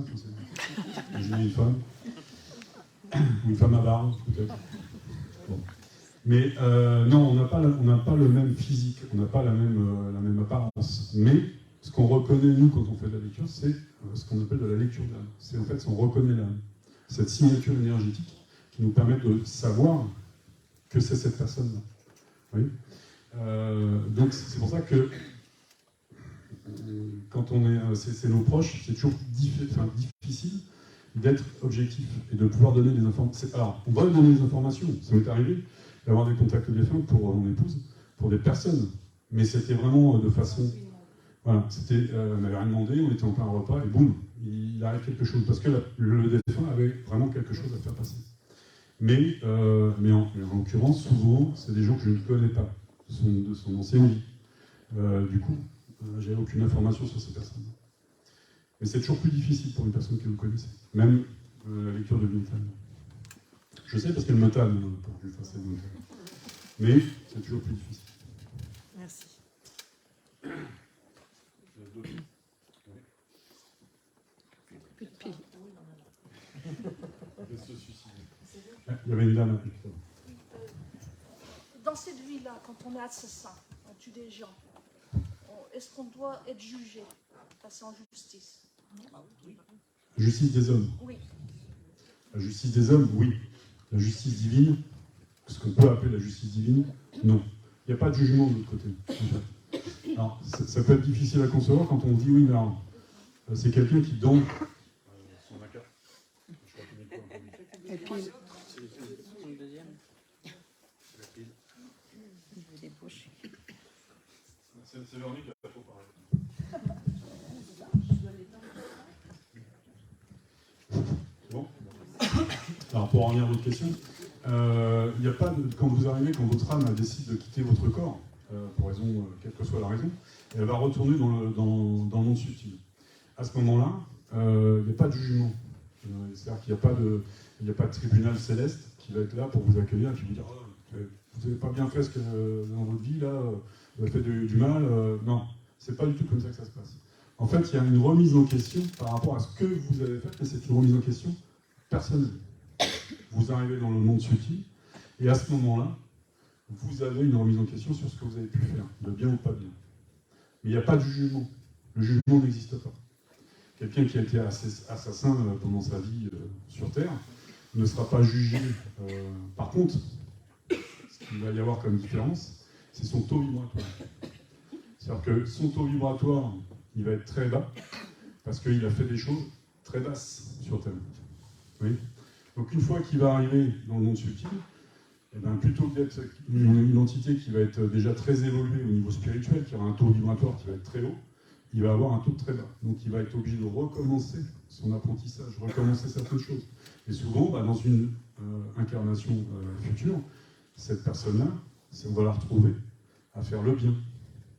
Imaginez une femme, ou une femme à barbe, peut-être. Bon. Mais non, on n'a pas le même physique, on n'a pas la même apparence. Mais ce qu'on reconnaît, nous, quand on fait de la lecture, c'est ce qu'on appelle de la lecture d'âme. C'est en fait, on reconnaît l'âme. Cette signature énergétique qui nous permet de savoir que c'est cette personne-là. Oui. Donc c'est pour ça que quand on est, c'est nos proches, c'est toujours difficile d'être objectif et de pouvoir donner des informations. Alors, on va donner des informations. Ça m'est arrivé d'avoir des contacts défunts pour mon épouse, pour des personnes, mais c'était vraiment de façon... Voilà, on m'avait rien demandé, on était en plein repas, et boum, il arrive quelque chose, parce que le défunt avait vraiment quelque chose à faire passer. Mais en l'occurrence, souvent, c'est des gens que je ne connais pas, de son ancienne vie. Du coup, j'ai aucune information sur ces personnes. Mais c'est toujours plus difficile pour une personne que vous connaissez, même la lecture de l'unitaire. Je sais parce qu'elle me tanne pour que je fasse cette unitaire. Mais c'est toujours plus difficile. Merci. Plus de piles. Il y avait une dame. Dans cette vie-là, quand on est assassin, on tue des gens, est-ce qu'on doit être jugé, passer en justice? La justice des hommes. Oui. La justice des hommes, oui. La justice divine, ce qu'on peut appeler la justice divine, non. Il n'y a pas de jugement de l'autre côté. Alors, ça peut être difficile à concevoir quand on dit oui, mais alors, c'est quelqu'un qui dans son accord. Et puis, c'est Véronique qui a trop parlé. Bon. Alors, pour en revenir à votre question, il n'y a pas de, quand vous arrivez, quand votre âme décide de quitter votre corps, pour raison, quelle que soit la raison, elle va retourner dans le monde subtil. À ce moment-là, il n'y a pas de jugement. C'est-à-dire qu'il n'y a pas de tribunal céleste qui va être là pour vous accueillir et qui vous dire oh, vous n'avez pas bien fait ce que dans votre vie, là, vous avez fait du mal. Non, c'est pas du tout comme ça que ça se passe. En fait, il y a une remise en question par rapport à ce que vous avez fait, mais c'est une remise en question personnelle. Vous arrivez dans le monde subtil, et à ce moment-là, vous avez une remise en question sur ce que vous avez pu faire, de bien ou pas bien. Mais il n'y a pas de jugement. Le jugement n'existe pas. Quelqu'un qui a été assassin pendant sa vie sur Terre ne sera pas jugé. Par contre, ce qu'il va y avoir comme différence, c'est son taux vibratoire. C'est-à-dire que son taux vibratoire, il va être très bas, parce qu'il a fait des choses très basses sur Terre. Oui. Donc une fois qu'il va arriver dans le monde subtil, eh bien, plutôt que d'être une entité qui va être déjà très évoluée au niveau spirituel, qui aura un taux vibratoire qui va être très haut, il va avoir un taux très bas. Donc il va être obligé de recommencer son apprentissage, recommencer certaines choses. Et souvent, dans une incarnation future, cette personne-là, on va la retrouver à faire le bien.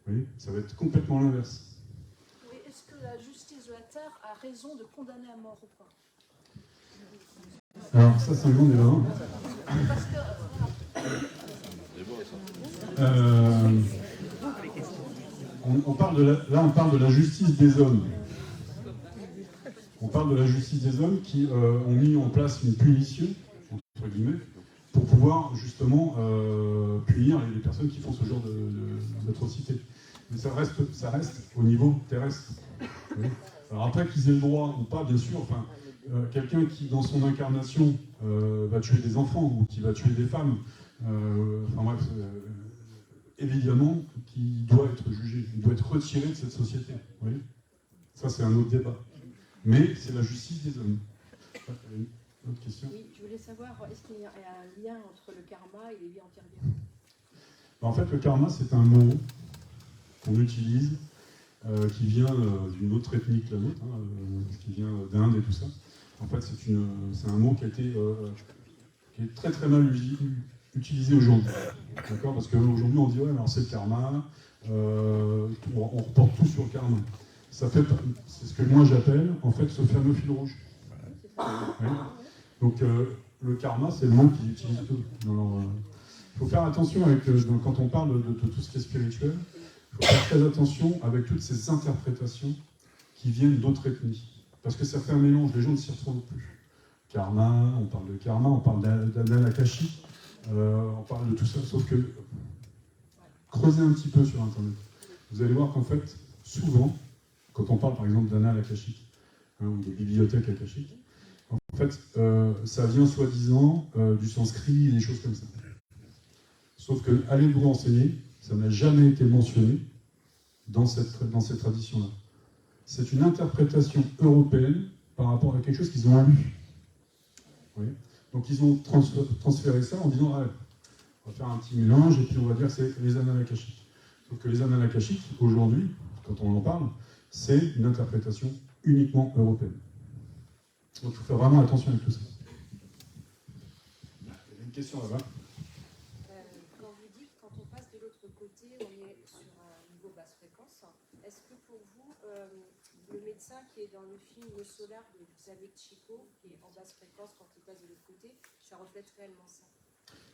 Oui, ça va être complètement l'inverse. Oui, est-ce que la justice de la Terre a raison de condamner à mort ou pas? Alors ça, c'est un grand débat. Parce que, On parle de la justice des hommes. On parle de la justice des hommes qui ont mis en place une punition, entre guillemets, pour pouvoir justement punir les personnes qui font ce genre d'atrocité. Mais ça reste au niveau terrestre. Oui. Alors après qu'ils aient le droit ou pas, bien sûr, enfin, quelqu'un qui, dans son incarnation, va tuer des enfants ou qui va tuer des femmes, enfin bref, évidemment qu'il doit être jugé, il doit être retiré de cette société. Oui. Ça, c'est un autre débat. Mais c'est la justice des hommes. Une autre question? Oui, je voulais savoir, est-ce qu'il y a un lien entre le karma et les vies antérieures? En fait, le karma, c'est un mot qu'on utilise, qui vient d'une autre ethnie que la nôtre, qui vient d'Inde et tout ça. En fait, c'est un mot qui est très très mal utilisé aujourd'hui. D'accord? Parce qu'aujourd'hui, on dit, ouais, alors c'est le karma, on reporte tout sur le karma. C'est ce que moi j'appelle, en fait, ce fameux fil rouge. Ouais. Donc, le karma, c'est le mot qu'ils utilisent tout. Il faut faire attention quand on parle de tout ce qui est spirituel, il faut faire très attention avec toutes ces interprétations qui viennent d'autres ethnies. Parce que ça fait un mélange, les gens ne s'y retrouvent plus. Karma, on parle de karma, on parle d'anakashi, on parle de tout ça, sauf que creusez un petit peu sur Internet. Vous allez voir qu'en fait, souvent, quand on parle par exemple d'annales akashiques, ou des bibliothèques akashiques, en fait, ça vient soi-disant du sanskrit et des choses comme ça. Sauf que, allez vous renseigner, ça n'a jamais été mentionné dans cette tradition-là. C'est une interprétation européenne par rapport à quelque chose qu'ils ont lu. Oui. Donc ils ont transféré ça en disant ah, on va faire un petit mélange et puis on va dire que c'est les annales akashiques. Sauf que les annales akashiques, aujourd'hui, quand on en parle, c'est une interprétation uniquement européenne. Donc il faut faire vraiment attention avec tout ça. Il y a une question là-bas. Quand vous dites, quand on passe de l'autre côté, on est sur un niveau basse fréquence, est-ce que pour vous, le médecin qui est dans le film Le Solar de Xavier Chico, qui est en basse fréquence quand il passe de l'autre côté, ça reflète réellement ça?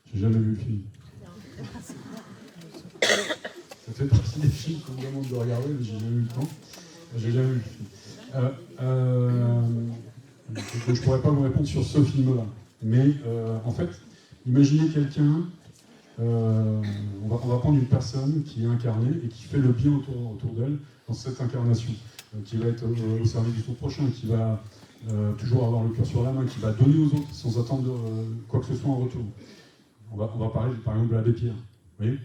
J'ai jamais vu le film. Ça fait partie des films qu'on me demande de regarder, mais j'ai jamais eu le temps. J'ai jamais vu le film. Je ne pourrais pas vous répondre sur ce film-là. Mais en fait, imaginez quelqu'un, on va prendre une personne qui est incarnée et qui fait le bien autour d'elle dans cette incarnation, qui va être au service du son prochain, qui va toujours avoir le cœur sur la main, qui va donner aux autres sans attendre quoi que ce soit en retour. On va parler par exemple de l'abbé Pierre, vous voyez,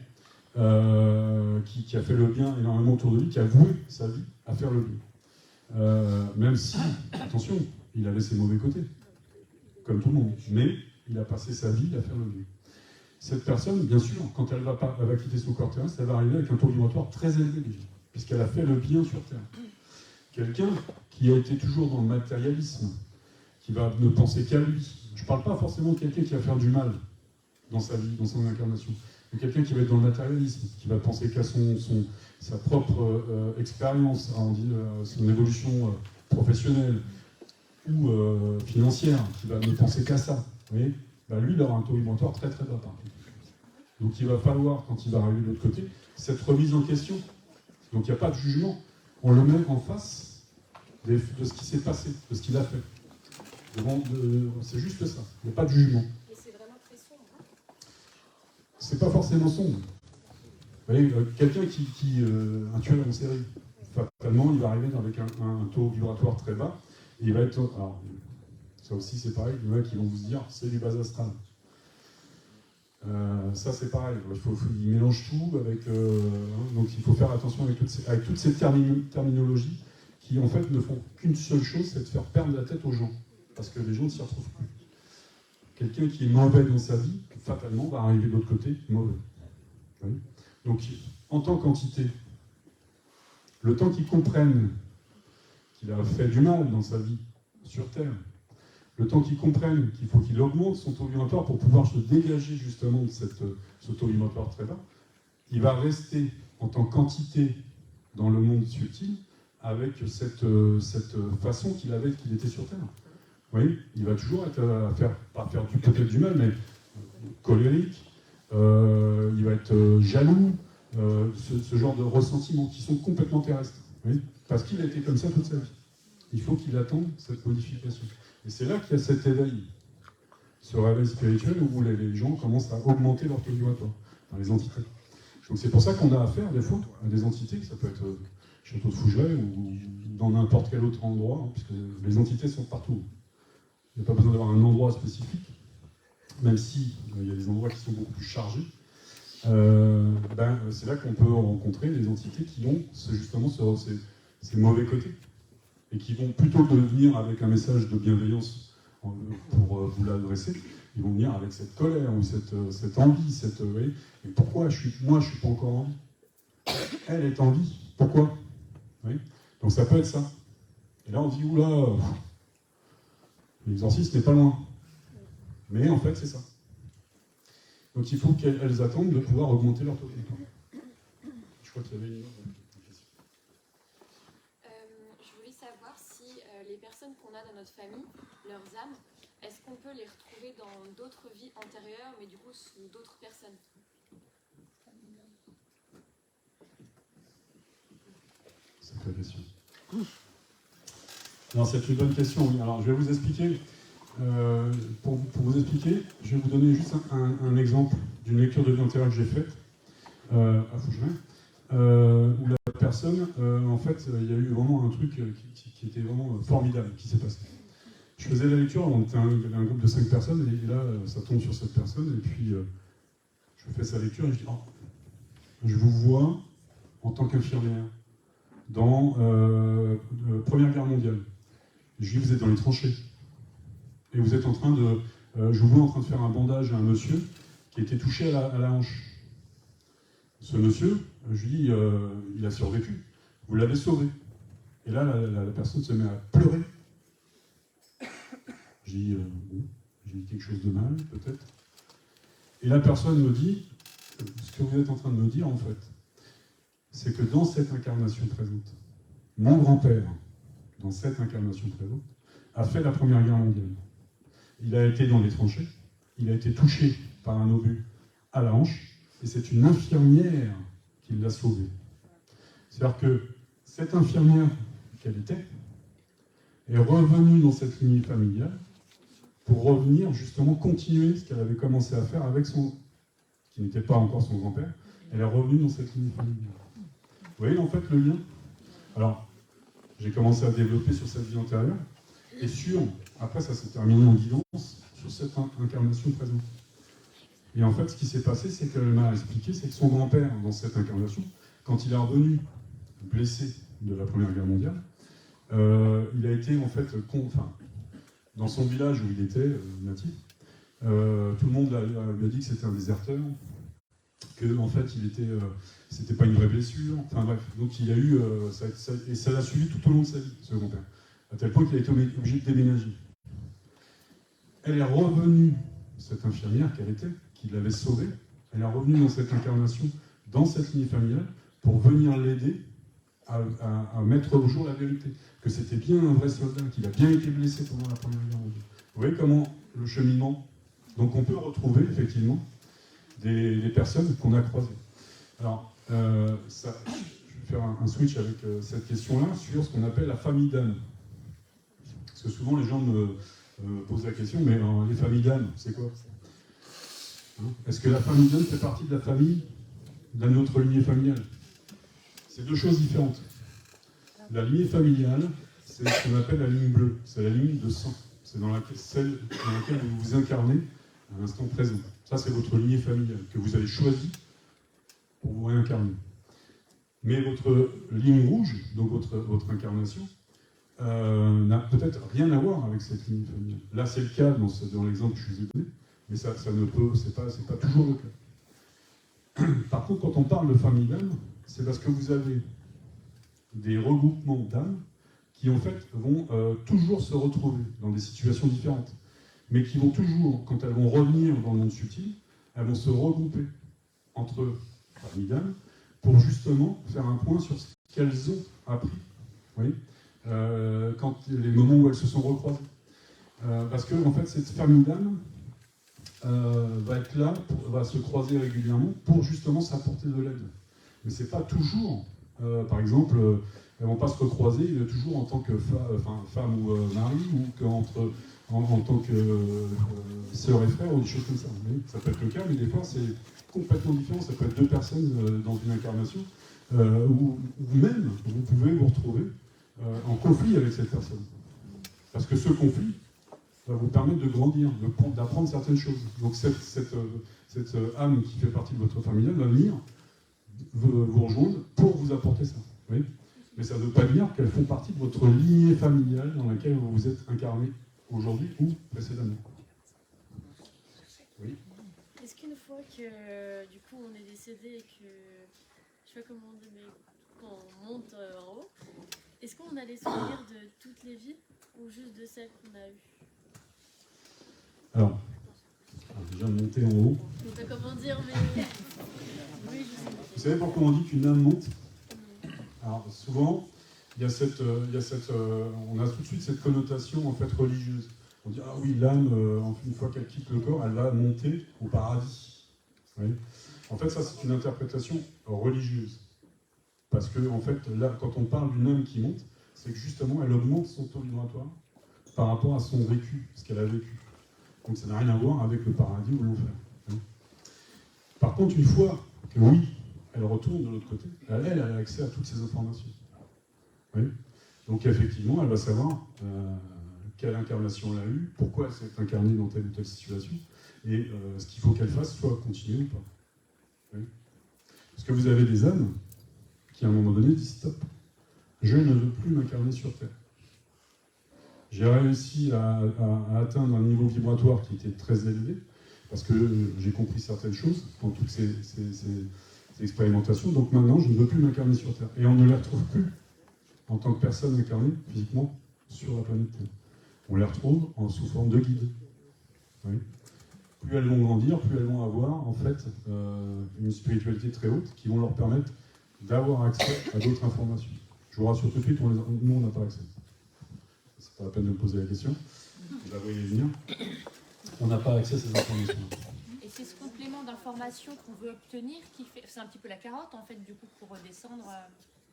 qui a fait le bien énormément autour de lui, qui a voué sa vie à faire le bien. Même si, attention, il avait ses mauvais côtés, comme tout le monde, mais il a passé sa vie à faire le bien. Cette personne, bien sûr, quand elle va quitter son corps terrestre, elle va arriver avec un taux vibratoire très élevé déjà, puisqu'elle a fait le bien sur Terre. Quelqu'un qui a été toujours dans le matérialisme, qui va ne penser qu'à lui. Je ne parle pas forcément de quelqu'un qui va faire du mal dans sa vie, dans son incarnation, mais quelqu'un qui va être dans le matérialisme, qui va penser qu'à sa propre expérience, son évolution professionnelle ou financière, qui va ne penser qu'à ça. Vous voyez, lui, il aura un taux vibratoire très très bas par contre. Donc il va falloir, quand il va arriver de l'autre côté, cette remise en question. Donc il n'y a pas de jugement. On le met en face de ce qui s'est passé, de ce qu'il a fait. C'est juste ça. Il n'y a pas de jugement. Mais c'est vraiment très sombre. C'est pas forcément sombre. Vous voyez, quelqu'un un tueur en série, fatalement, il va arriver avec un taux vibratoire très bas, et il va être... Alors, ça aussi, c'est pareil, les mecs, ils vont vous dire, c'est du bas astral. Ça, c'est pareil, ils mélangent tout avec... donc, il faut faire attention avec toutes ces terminologies qui, en fait, ne font qu'une seule chose, c'est de faire perdre la tête aux gens, parce que les gens ne s'y retrouvent plus. Quelqu'un qui est mauvais dans sa vie, fatalement, va arriver de l'autre côté mauvais. Oui. Donc, en tant qu'entité, le temps qu'il comprenne qu'il a fait du mal dans sa vie sur Terre, le temps qu'il comprenne qu'il faut qu'il augmente son taux vibratoire pour pouvoir se dégager justement de ce taux vibratoire très bas, il va rester en tant qu'entité dans le monde subtil avec cette façon qu'il avait, qu'il était sur Terre. Oui, il va toujours être pas faire peut-être du mal, mais colérique, il va être jaloux, ce genre de ressentiments qui sont complètement terrestres. Oui, parce qu'il a été comme ça toute sa vie. Il faut qu'il attende cette modification. Et c'est là qu'il y a cet éveil, ce réveil spirituel où les gens commencent à augmenter leur taux vibratoire, dans les entités. Donc c'est pour ça qu'on a affaire des fois à des entités, ça peut être Château de Fougeray ou dans n'importe quel autre endroit, hein, puisque les entités sont partout. Il n'y a pas besoin d'avoir un endroit spécifique, même si il y a des endroits qui sont beaucoup plus chargés. C'est là qu'on peut rencontrer des entités qui ont justement ces mauvais côtés et qui vont plutôt que de venir avec un message de bienveillance pour vous l'adresser, ils vont venir avec cette colère ou cette envie, et pourquoi moi je suis pas encore en vie, elle est en vie, pourquoi, oui. Donc ça peut être ça. Et là on dit oula, l'exorcisme n'est pas loin, mais en fait c'est ça. Donc il faut qu'elles attendent de pouvoir augmenter leur taux vibratoire. Je crois qu'il y avait une autre question. Je voulais savoir si les personnes qu'on a dans notre famille, leurs âmes, est-ce qu'on peut les retrouver dans d'autres vies antérieures, mais du coup sous d'autres personnes? Sacrée question. Alors c'est une bonne question, oui. Alors je vais vous expliquer. Pour vous expliquer, je vais vous donner juste un exemple d'une lecture de vie antérieure que j'ai faite à Fougeray, où la personne, en fait, il y a eu vraiment un truc qui était vraiment formidable qui s'est passé. Je faisais la lecture, on était un groupe de 5 personnes, et là, ça tombe sur cette personne, et puis je fais sa lecture, et je dis, oh, je vous vois en tant qu'infirmière dans Première Guerre mondiale. Je dis, vous êtes dans les tranchées. Et vous êtes en train de... je vous vois en train de faire un bandage à un monsieur qui était touché à la hanche. Ce monsieur, je lui dis, il a survécu. Vous l'avez sauvé. Et là, la personne se met à pleurer. Je dis, bon, j'ai dit quelque chose de mal, peut-être. Et la personne me dit, ce que vous êtes en train de me dire, en fait, c'est que dans cette incarnation présente, mon grand-père, dans cette incarnation présente, a fait la Première Guerre mondiale. Il a été dans les tranchées, il a été touché par un obus à la hanche, et c'est une infirmière qui l'a sauvé. C'est-à-dire que cette infirmière qu'elle était est revenue dans cette lignée familiale pour revenir justement continuer ce qu'elle avait commencé à faire avec son, qui n'était pas encore son grand-père. Elle est revenue dans cette lignée familiale. Vous voyez en fait le lien? Alors, j'ai commencé à développer sur cette vie antérieure, et après ça s'est terminé en guidance, sur cette incarnation présente. Et en fait, ce qui s'est passé, c'est qu'elle m'a expliqué, c'est que son grand-père, dans cette incarnation, quand il est revenu blessé de la Première Guerre mondiale, il a été en fait, dans son village où il était natif, tout le monde lui a dit que c'était un déserteur, que en fait, c'était pas une vraie blessure, enfin bref. Donc il a eu, et ça l'a suivi tout au long de sa vie, ce grand-père, à tel point qu'il a été obligé de déménager. Elle est revenue, cette infirmière qu'elle était, qui l'avait sauvée, elle est revenue dans cette incarnation, dans cette lignée familiale, pour venir l'aider à mettre au jour la vérité, que c'était bien un vrai soldat, qu'il a bien été blessé pendant la Première Guerre mondiale. Vous voyez comment le cheminement... Donc on peut retrouver, effectivement, des personnes qu'on a croisées. Alors, je vais faire un switch avec cette question-là sur ce qu'on appelle la famille d'âme. Parce que souvent les gens me posent la question, mais les familles d'âme, c'est quoi? Est-ce que la famille d'âme fait partie de la famille, de notre lignée familiale? C'est deux choses différentes. La lignée familiale, c'est ce qu'on appelle la ligne bleue, c'est la ligne de sang. C'est celle dans laquelle vous vous incarnez à l'instant présent. Ça, c'est votre lignée familiale que vous avez choisie pour vous réincarner. Mais votre ligne rouge, donc votre incarnation, n'a peut-être rien à voir avec cette ligne familiale. Là, c'est le cas dans l'exemple que je vous ai donné, mais ça ne peut, c'est pas toujours le cas. Par contre, quand on parle de famille d'âme, c'est parce que vous avez des regroupements d'âmes qui, en fait, vont toujours se retrouver dans des situations différentes, mais qui vont toujours, quand elles vont revenir dans le monde subtil, elles vont se regrouper entre familles d'âmes pour justement faire un point sur ce qu'elles ont appris, oui, quand les moments où elles se sont recroisées. Parce que, en fait, cette famille d'âmes va être là, va se croiser régulièrement pour justement s'apporter de l'aide. Mais c'est pas toujours, par exemple, elles vont pas se recroiser toujours en tant que femme ou mari, ou en tant que sœur et frère, ou des choses comme ça. Mais ça peut être le cas, mais des fois c'est complètement différent. Ça peut être deux personnes dans une incarnation, ou même vous pouvez vous retrouver en conflit avec cette personne. Parce que ce conflit va vous permettre de grandir, d'apprendre certaines choses. Donc cette âme qui fait partie de votre famille va venir vous rejoindre pour vous apporter ça. Oui, mais ça ne veut pas dire qu'elles font partie de votre lignée familiale dans laquelle vous vous êtes incarné aujourd'hui ou précédemment. Oui. Est-ce qu'une fois que du coup on est décédé et que je sais pas comment on dit, mais quand on monte en haut, est-ce qu'on a les souvenirs de toutes les vies ou juste de celles qu'on a eues? Alors, je viens de monter en haut. Je sais pas comment dire, mais oui, je sais. Vous savez pourquoi on dit qu'une âme monte? Alors souvent, on a tout de suite cette connotation en fait religieuse. On dit ah oui, l'âme, une fois qu'elle quitte le corps, elle va monter au paradis. Oui. En fait, ça c'est une interprétation religieuse, parce que en fait là, quand on parle d'une âme qui monte, c'est que justement elle augmente son taux vibratoire par rapport à son vécu, ce qu'elle a vécu. Donc ça n'a rien à voir avec le paradis ou l'enfer. Oui. Par contre, une fois que oui, elle retourne de l'autre côté, elle a accès à toutes ces informations. Oui. Donc effectivement, elle va savoir quelle incarnation elle a eue, pourquoi elle s'est incarnée dans telle ou telle situation, et ce qu'il faut qu'elle fasse, soit continuer ou pas. Oui. Parce que vous avez des âmes qui, à un moment donné, disent stop, je ne veux plus m'incarner sur Terre. J'ai réussi à atteindre un niveau vibratoire qui était très élevé, parce que j'ai compris certaines choses dans toutes ces expérimentations, donc maintenant je ne veux plus m'incarner sur Terre. Et on ne les retrouve plus en tant que personne incarnée physiquement sur la planète Terre. On les retrouve sous forme de guides. Oui. Plus elles vont grandir, plus elles vont avoir en fait une spiritualité très haute qui vont leur permettre d'avoir accès à d'autres informations. Je vous rassure tout de suite, nous on n'a pas accès. C'est pas la peine de me poser la question, vous la voyez venir. On n'a pas accès à ces informations. Et c'est ce complément d'information qu'on veut obtenir qui fait, c'est un petit peu la carotte en fait du coup pour redescendre.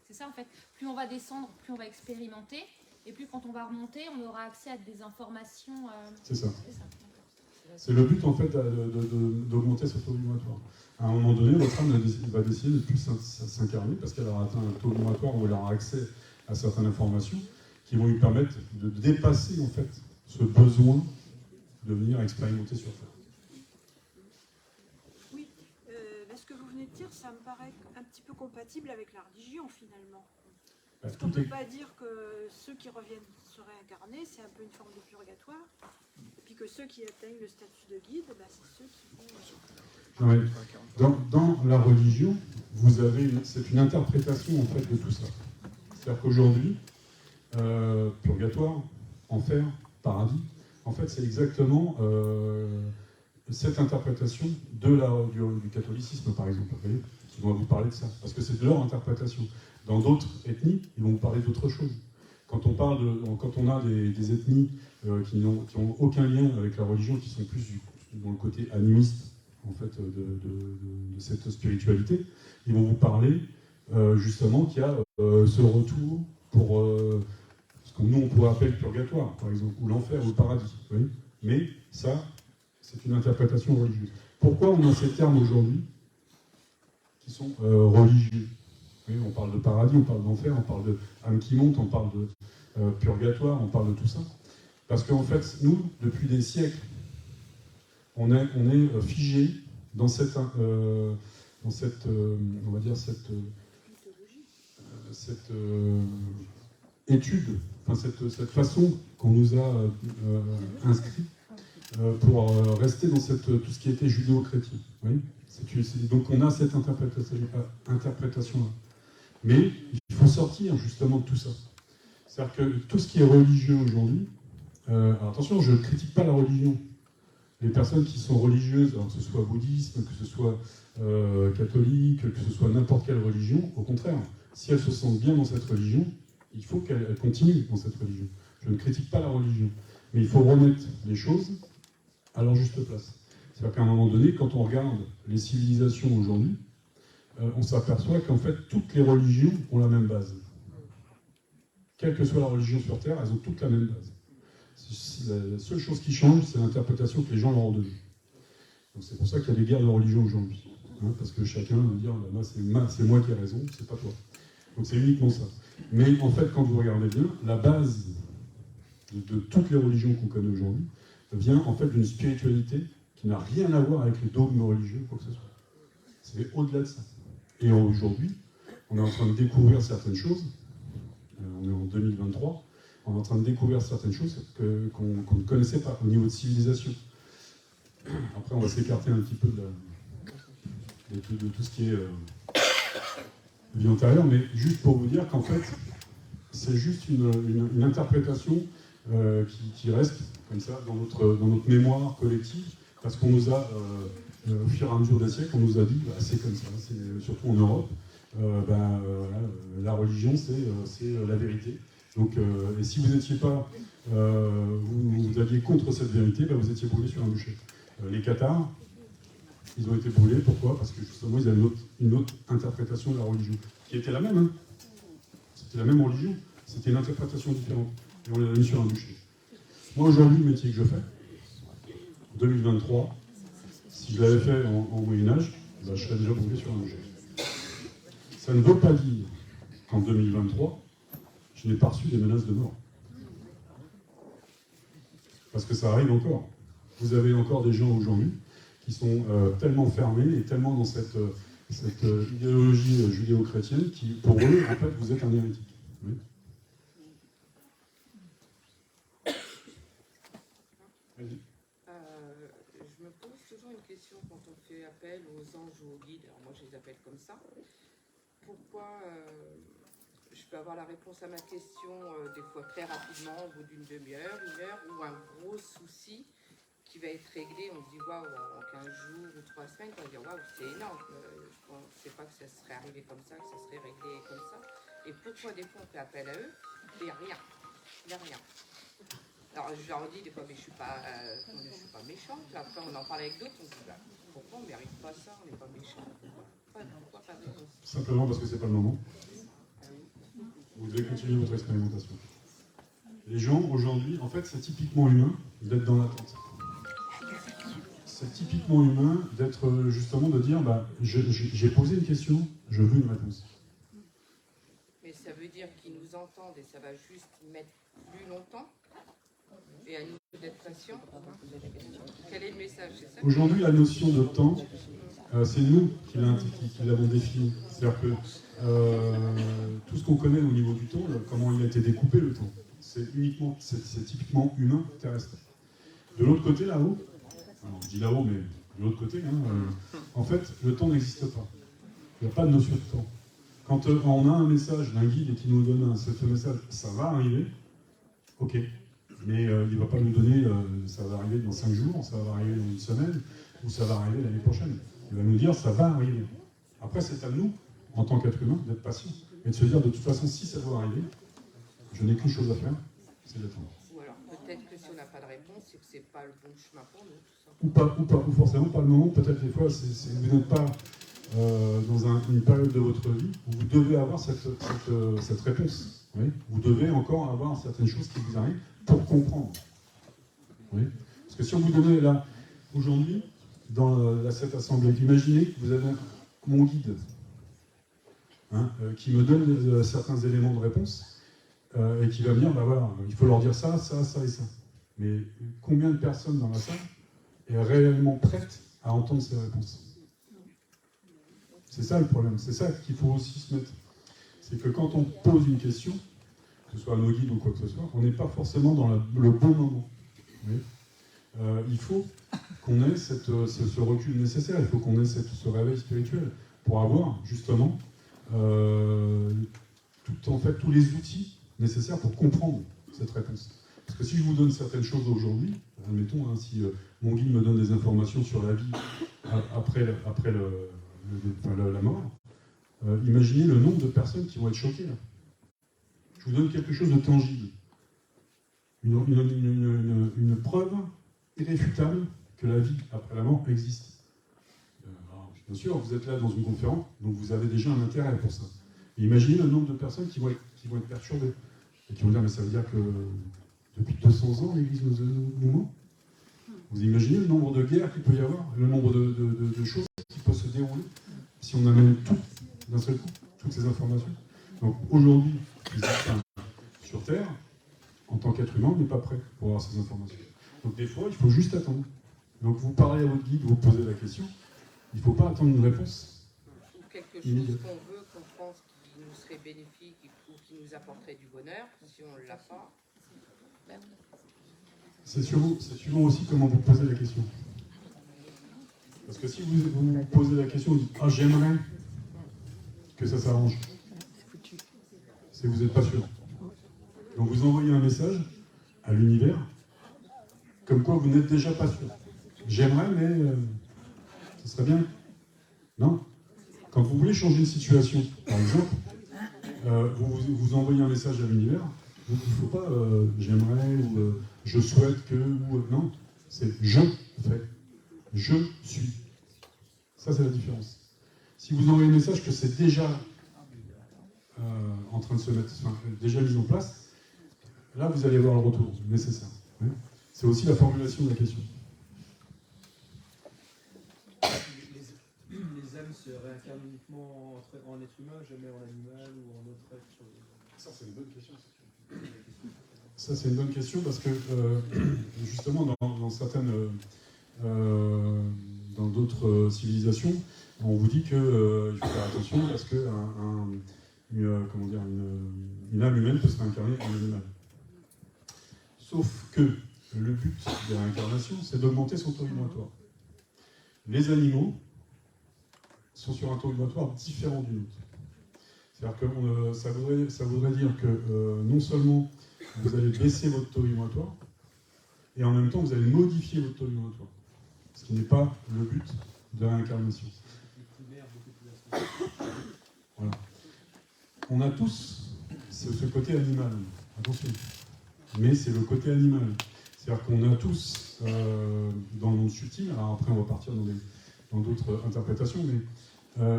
C'est ça en fait. Plus on va descendre, plus on va expérimenter, et plus quand on va remonter, on aura accès à des informations. C'est ça. C'est le but en fait d'augmenter ce taux vibratoire. À un moment donné, votre âme va décider de ne plus s'incarner parce qu'elle aura atteint un taux vibratoire où elle aura accès à certaines informations qui vont lui permettre de dépasser en fait ce besoin de venir expérimenter sur Terre. Oui, ce que vous venez de dire, ça me paraît un petit peu compatible avec la religion finalement. Parce qu'on ne peut pas dire que ceux qui reviennent se réincarner, c'est un peu une forme de purgatoire, et puis que ceux qui atteignent le statut de guide, c'est ceux qui vont... Non, mais dans la religion, c'est une interprétation en fait de tout ça. C'est-à-dire qu'aujourd'hui, purgatoire, enfer, paradis, en fait c'est exactement cette interprétation du catholicisme par exemple, vous voyez, qui vont vous parler de ça, parce que c'est de leur interprétation. Dans d'autres ethnies, ils vont vous parler d'autre chose. Quand on a des ethnies qui n'ont aucun lien avec la religion, qui sont plus dans le côté animiste en fait, de cette spiritualité, ils vont vous parler justement qu'il y a ce retour pour ce que nous on pourrait appeler le purgatoire, par exemple, ou l'enfer ou le paradis. Oui. Mais ça, c'est une interprétation religieuse. Pourquoi on a ces termes aujourd'hui qui sont religieux? Oui, on parle de paradis, on parle d'enfer, on parle de âme qui monte, on parle de purgatoire, on parle de tout ça. Parce qu'en fait, nous, depuis des siècles, on est figé dans cette, on va dire, cette étude, enfin cette façon qu'on nous a inscrit pour rester dans tout ce qui était judéo-chrétien. Oui, donc on a cette interprétation-là. Mais il faut sortir justement de tout ça. C'est-à-dire que tout ce qui est religieux aujourd'hui, alors attention, je ne critique pas la religion. Les personnes qui sont religieuses, alors que ce soit bouddhisme, que ce soit catholique, que ce soit n'importe quelle religion, au contraire, si elles se sentent bien dans cette religion, il faut qu'elles continuent dans cette religion. Je ne critique pas la religion, mais il faut remettre les choses à leur juste place. C'est-à-dire qu'à un moment donné, quand on regarde les civilisations aujourd'hui, on s'aperçoit qu'en fait, toutes les religions ont la même base. Quelle que soit la religion sur Terre, elles ont toutes la même base. La seule chose qui change, c'est l'interprétation que les gens leur ont donnée. Donc c'est pour ça qu'il y a des guerres de religion aujourd'hui. Hein, parce que chacun va dire, c'est moi qui ai raison, c'est pas toi. Donc c'est uniquement ça. Mais en fait, quand vous regardez bien, la base de toutes les religions qu'on connaît aujourd'hui vient en fait d'une spiritualité qui n'a rien à voir avec les dogmes religieux, quoi que ce soit. C'est au-delà de ça. Et aujourd'hui, on est en train de découvrir certaines choses. On est en 2023. On est en train de découvrir certaines choses qu'on ne connaissait pas au niveau de civilisation. Après, on va s'écarter un petit peu de tout ce qui est vie antérieure, mais juste pour vous dire qu'en fait, c'est juste une interprétation qui reste comme ça dans notre mémoire collective, parce qu'on nous a, au fur et à mesure des siècles, on nous a dit, bah, c'est comme ça, surtout en Europe, la religion, c'est la vérité. Donc, et si vous n'étiez pas, vous alliez contre cette vérité, bah, vous étiez brûlé sur un bûcher. Les Cathares, ils ont été brûlés, pourquoi? Parce que justement, ils avaient une autre interprétation de la religion, qui était la même. Hein. C'était la même religion, c'était une interprétation différente. Et on les a mis sur un bûcher. Moi, aujourd'hui, le métier que je fais, 2023, si je l'avais fait en Moyen-Âge, bah, je serais déjà brûlé sur un bûcher. Ça ne veut pas dire qu'en 2023, je n'ai pas reçu des menaces de mort. Parce que ça arrive encore. Vous avez encore des gens aujourd'hui qui sont tellement fermés et tellement dans cette idéologie judéo-chrétienne qui, pour eux, en fait, vous êtes un hérétique. Oui. Je me pose toujours une question quand on fait appel aux anges ou aux guides. Alors moi, je les appelle comme ça. Pourquoi je peux avoir la réponse à ma question des fois très rapidement, au bout d'une demi-heure, une heure, ou un gros souci qui va être réglé, on se dit waouh, en 15 jours ou 3 semaines, on va dire waouh, c'est énorme. Je ne pensais pas que ça serait arrivé comme ça, que ça serait réglé comme ça. Et pourquoi des fois on fait appel à eux, il n'y a rien. Il n'y a rien. Alors je leur dis des fois, mais je ne suis pas méchante. Après on en parle avec d'autres, on se dit bah, pourquoi on ne mérite pas ça, on n'est pas méchant. Pourquoi pas de réponse? Simplement parce que c'est pas le moment. Vous devez continuer votre expérimentation. Les gens, aujourd'hui, en fait, c'est typiquement humain d'être dans l'attente. C'est typiquement humain d'être, justement, de dire, bah, j'ai posé une question, je veux une réponse. Mais ça veut dire qu'ils nous entendent et ça va juste mettre plus longtemps. Et à nous d'être patients. Quel est le message, c'est ça? Aujourd'hui, la notion de temps, c'est nous qui l'avons définie. C'est-à-dire que tout ce qu'on connaît au niveau du temps, comment il a été découpé le temps, c'est typiquement humain, terrestre. De l'autre côté, là-haut, alors je dis là-haut, mais de l'autre côté, en fait, le temps n'existe pas. Il n'y a pas de notion de temps. Quand on a un message d'un guide et qui nous donne ce message, ça va arriver, ok. Mais il ne va pas nous donner, ça va arriver dans 5 jours, ça va arriver dans une semaine, ou ça va arriver l'année prochaine. Il va nous dire, ça va arriver. Après, c'est à nous, en tant qu'être humain, d'être patient. Et de se dire, de toute façon, si ça doit arriver, je n'ai qu'une chose à faire, c'est d'attendre. Ou alors, peut-être que si on n'a pas de réponse, c'est que ce n'est pas le bon chemin pour nous, tout ça. Ou forcément pas le moment. Peut-être des fois, vous n'êtes pas dans une période de votre vie où vous devez avoir cette réponse. Oui, vous devez encore avoir certaines choses qui vous arrivent pour comprendre. Oui. Parce que si on vous donnait là, aujourd'hui, dans cette assemblée, imaginez que vous avez mon guide. hein, qui me donne certains éléments de réponse et qui va me dire, bah voilà, il faut leur dire ça, ça, ça et ça. Mais combien de personnes dans la salle est réellement prête à entendre ces réponses? C'est ça le problème, c'est ça qu'il faut aussi se mettre. C'est que quand on pose une question, que ce soit à nos guides ou quoi que ce soit, on n'est pas forcément dans le bon moment. Il faut qu'on ait ce recul nécessaire, il faut qu'on ait ce réveil spirituel pour avoir justement tous les outils nécessaires pour comprendre cette réponse. Parce que si je vous donne certaines choses aujourd'hui, admettons, hein, si mon guide me donne des informations sur la vie après la mort, imaginez le nombre de personnes qui vont être choquées là. Je vous donne quelque chose de tangible. Une preuve irréfutable que la vie après la mort existe. Alors, bien sûr, vous êtes là dans une conférence, donc vous avez déjà un intérêt pour ça. Et imaginez le nombre de personnes qui vont être perturbées. Et qui vont dire, mais ça veut dire que depuis 200 ans, l'Église nous ment. Vous imaginez le nombre de guerres qu'il peut y avoir, le nombre de choses qui peuvent se dérouler, si on amène tout d'un seul coup, toutes ces informations. Donc aujourd'hui, sur Terre, en tant qu'être humain, on n'est pas prêt pour avoir ces informations. Donc des fois, il faut juste attendre. Donc vous parlez à votre guide, vous posez la question, il ne faut pas attendre une réponse. Ou quelque chose qu'on veut, qu'on pense qui nous serait bénéfique ou qui nous apporterait du bonheur, si on ne l'a pas. C'est suivant aussi comment vous posez la question. Parce que si vous posez la question, vous dites « Ah, j'aimerais que ça s'arrange », c'est que vous n'êtes pas sûr. Donc vous envoyez un message à l'univers, comme quoi vous n'êtes déjà pas sûr. J'aimerais, mais ce serait bien. Non? Quand vous voulez changer une situation, par exemple, vous envoyez un message à l'univers, il ne faut pas j'aimerais ou je souhaite que, ou non, c'est je fais, je suis. Ça, c'est la différence. Si vous envoyez un message que c'est déjà en train de se mettre, enfin, déjà mis en place, là, vous allez avoir le retour nécessaire. Oui. C'est aussi la formulation de la question. Les âmes se réincarnent uniquement en être humain, jamais en animal ou en autre être. Ça, c'est une bonne question. Ça, c'est une bonne question parce que, justement, dans certaines... dans d'autres civilisations, on vous dit qu'il faut faire attention parce que une âme humaine peut se réincarner en animal. Sauf que le but de la réincarnation, c'est d'augmenter son taux vibratoire. Les animaux sont sur un taux vibratoire différent du nôtre. C'est-à-dire que ça voudrait dire que non seulement vous allez baisser votre taux vibratoire, et en même temps vous allez modifier votre taux vibratoire. Ce qui n'est pas le but de la réincarnation. Voilà. On a tous ce côté animal, attention. Mais c'est le côté animal. C'est-à-dire qu'on a tous, dans le monde subtil, alors après on va partir dans d'autres interprétations, mais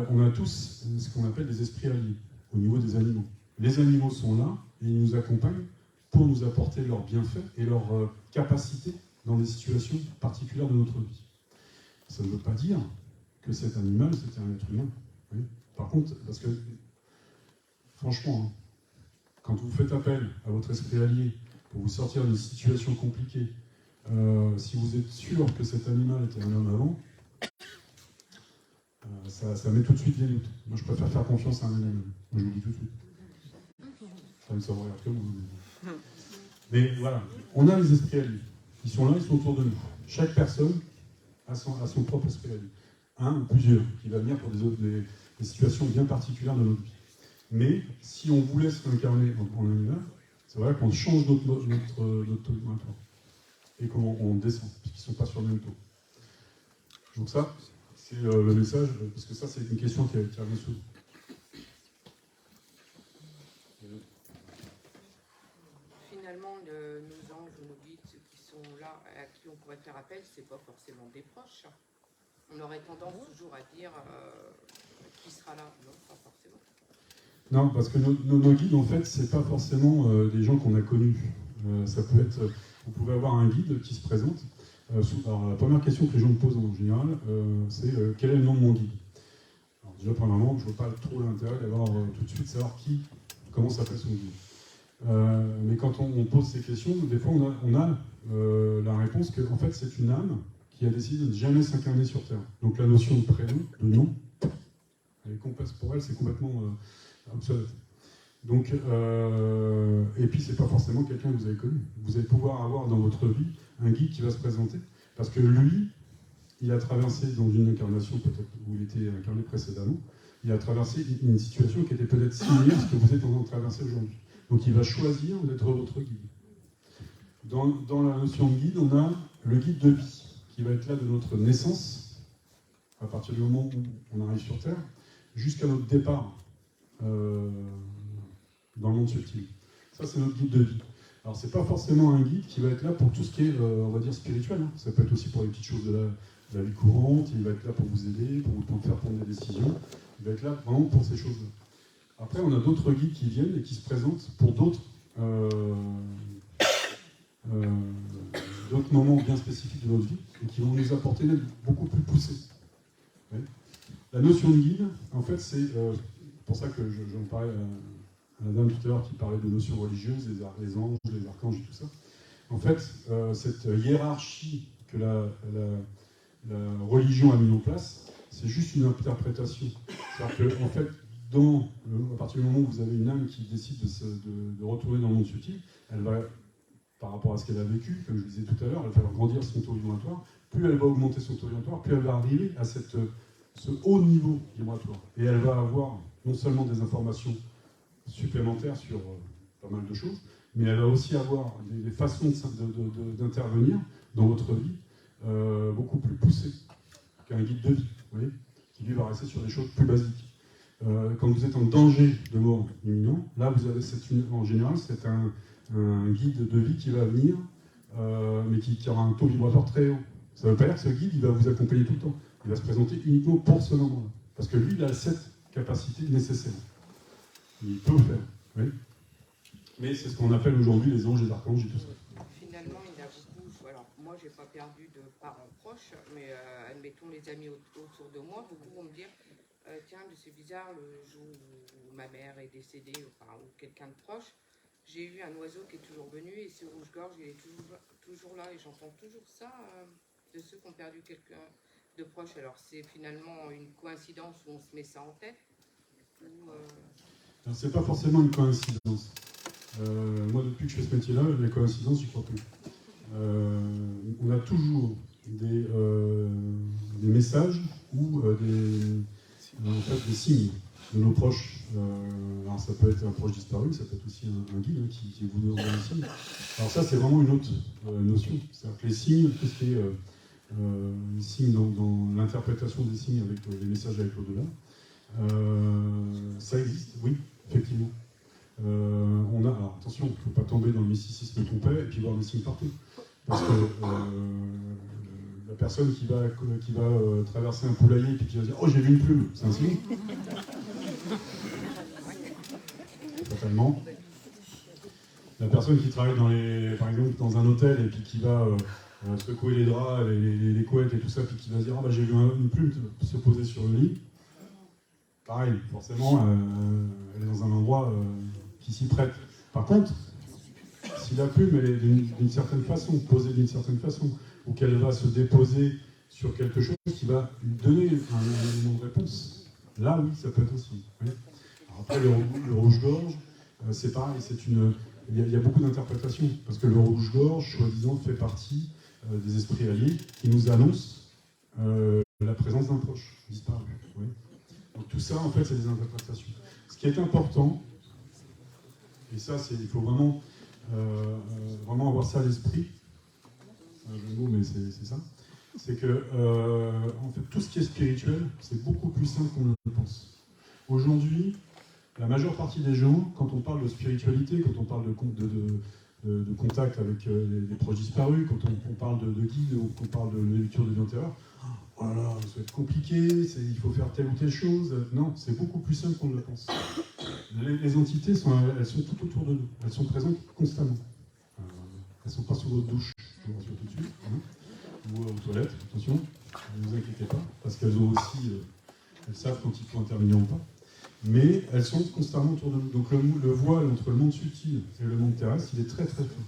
on a tous ce qu'on appelle des esprits alliés au niveau des animaux. Les animaux sont là et ils nous accompagnent pour nous apporter leurs bienfaits et leurs capacités dans des situations particulières de notre vie. Ça ne veut pas dire que cet animal, c'est un être humain. Oui. Par contre, parce que, franchement, hein, quand vous faites appel à votre esprit allié pour vous sortir d'une situation compliquée, si vous êtes sûr que cet animal était un homme avant, ça met tout de suite des doutes. Moi, je préfère faire confiance à un animal. Moi, je vous le dis tout de suite. Ça me regarde que moi. Mais voilà, on a les esprits alliés. Ils sont là, ils sont autour de nous. Chaque personne a son propre esprit allié. Un ou plusieurs, qui va venir pour des situations bien particulières de notre vie. Mais si on vous laisse incarner en animal, c'est vrai qu'on change notre taux vibratoire. Et qu'on descend, puisqu'ils ne sont pas sur le même taux. Donc ça, c'est le message, parce que ça, c'est une question qui revient souvent. Finalement, nos anges ou nos guides, ceux qui sont là, à qui on pourrait faire appel, c'est pas forcément des proches. On aurait tendance toujours à dire qui sera là. Non, pas forcément. Non, parce que nos guides, en fait, c'est pas forcément des gens qu'on a connus. Ça peut être, vous pouvez avoir un guide qui se présente. Alors, la première question que les gens me posent en général, c'est quel est le nom de mon guide? Alors, Déjà, premièrement, je ne vois pas trop l'intérêt d'avoir tout de suite savoir comment s'appelle son guide. Mais quand on pose ces questions, des fois, on a la réponse que, en fait, c'est une âme qui a décidé de ne jamais s'incarner sur Terre. Donc la notion de prénom, de nom, pour elle, c'est complètement obsolète. Donc, et puis, c'est pas forcément quelqu'un que vous avez connu. Vous allez pouvoir avoir dans votre vie un guide qui va se présenter, parce que lui, il a traversé dans une incarnation peut-être où il était incarné précédemment, il a traversé une situation qui était peut-être similaire à ce que vous êtes en train de traverser aujourd'hui. Donc il va choisir d'être votre guide. Dans la notion de guide, on a le guide de vie, qui va être là de notre naissance, à partir du moment où on arrive sur Terre, jusqu'à notre départ dans le monde subtil. Ça, c'est notre guide de vie. Alors, c'est pas forcément un guide qui va être là pour tout ce qui est, on va dire, spirituel. Hein. Ça peut être aussi pour les petites choses de la vie courante, il va être là pour vous aider, pour vous faire prendre des décisions. Il va être là vraiment pour ces choses-là. Après, on a d'autres guides qui viennent et qui se présentent pour d'autres moments bien spécifiques de notre vie et qui vont nous apporter une aide beaucoup plus poussée. Ouais. La notion de guide, en fait, c'est pour ça que j'en parlais à la dame tout à l'heure qui parlait de notions religieuses, les anges, les archanges et tout ça. En fait, cette hiérarchie que la religion a mis en place, c'est juste une interprétation. C'est-à-dire qu'en fait, à partir du moment où vous avez une âme qui décide de retourner dans le monde subtil, elle va, par rapport à ce qu'elle a vécu, comme je le disais tout à l'heure, elle va faire grandir son taux vibratoire. Plus elle va augmenter son taux vibratoire, plus elle va arriver à ce haut niveau vibratoire. Et elle va avoir non seulement des informations supplémentaires sur pas mal de choses, mais elle va aussi avoir des façons d'intervenir dans votre vie beaucoup plus poussées qu'un guide de vie, vous voyez, qui lui va rester sur des choses plus basiques. Quand vous êtes en danger de mort imminent, là vous avez en général c'est un guide de vie qui va venir, mais qui aura un taux vibratoire très haut. Ça ne veut pas dire que ce guide il va vous accompagner tout le temps. Il va se présenter uniquement pour ce moment-là. Parce que lui, il a cette capacité nécessaire. Il peut le faire, oui. Mais c'est ce qu'on appelle aujourd'hui les anges et les archanges et tout ça. Finalement, il y a beaucoup. Alors, moi, j'ai pas perdu de parents proches, mais admettons les amis autour de moi, beaucoup vont me dire tiens, c'est bizarre, le jour où ma mère est décédée, enfin, ou quelqu'un de proche, j'ai eu un oiseau qui est toujours venu et ce rouge-gorge, il est toujours là et j'entends toujours ça de ceux qui ont perdu quelqu'un de proche. Alors, c'est finalement une coïncidence où on se met ça en tête Alors, c'est pas forcément une coïncidence. Moi, depuis que je fais ce métier-là, les coïncidences, j'y crois plus. On a toujours des messages ou des signes de nos proches. Alors, ça peut être un proche disparu, ça peut être aussi un guide qui vous donne un signe. Alors ça, c'est vraiment une autre notion. C'est-à-dire que les signes, tout ce qui est les signes dans l'interprétation des signes avec les messages avec l'au-delà, ça existe, oui, effectivement. Alors attention, il ne faut pas tomber dans le mysticisme complet et puis voir des signes partout. Parce que la personne qui va traverser un poulailler et puis qui va dire « Oh, j'ai vu une plume », c'est un signe. Totalement. La personne qui travaille par exemple dans un hôtel et puis qui va secouer les draps, les couettes et tout ça, puis qui va dire « Ah bah j'ai vu une plume se poser sur le lit », pareil, forcément, elle est dans un endroit qui s'y prête. Par contre, si la plume elle est d'une certaine façon, posée d'une certaine façon, ou qu'elle va se déposer sur quelque chose qui va lui donner un élément de réponse, là oui, ça peut être aussi. Oui. Alors après, le rouge-gorge, c'est pareil, il y a beaucoup d'interprétations, parce que le rouge-gorge, soi-disant, fait partie des esprits alliés qui nous annoncent la présence d'un proche disparu. Oui. Donc tout ça, en fait, c'est des interprétations. Ce qui est important, et ça, il faut vraiment avoir ça à l'esprit, c'est un jeu de mots, mais c'est ça, c'est que en fait, tout ce qui est spirituel, c'est beaucoup plus simple qu'on ne le pense. Aujourd'hui, la majeure partie des gens, quand on parle de spiritualité, quand on parle de contact avec les proches disparus, quand on parle de guide, ou qu'on parle de lecture de vie antérieure, voilà, ça va être compliqué, il faut faire telle ou telle chose. Non, c'est beaucoup plus simple qu'on ne le pense. Les entités, elles sont tout autour de nous. Elles sont présentes constamment. Elles ne sont pas sous votre douche, je vous rassure tout de suite. Hein, ou aux toilettes, attention, ne vous inquiétez pas, parce qu'elles ont aussi elles savent quand il faut intervenir ou pas. Mais elles sont constamment autour de nous. Donc le voile entre le monde subtil et le monde terrestre, il est très très fin.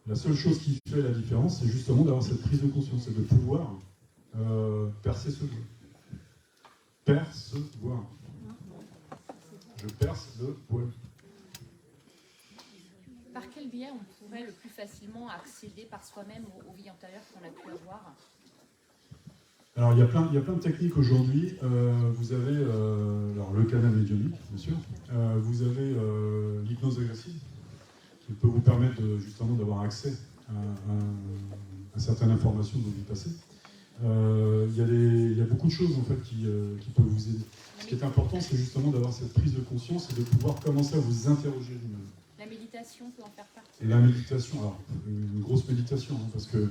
La seule chose qui fait la différence, c'est justement d'avoir cette prise de conscience et de pouvoir percer ce voile. Percevoir. Je perce le voile. Par quel biais on pourrait le plus facilement accéder par soi-même aux vies antérieures qu'on a pu avoir? Alors il y a plein de techniques aujourd'hui. Vous avez alors, le canal médiumnique, bien sûr. Vous avez l'hypnose agressive, qui peut vous permettre justement d'avoir accès à certaines informations dont vous passez. Il y a beaucoup de choses en fait qui peuvent vous aider. Ce qui est important, c'est justement d'avoir cette prise de conscience et de pouvoir commencer à vous interroger vous-même. La méditation peut en faire partie. Et la méditation, alors une grosse méditation, hein, parce que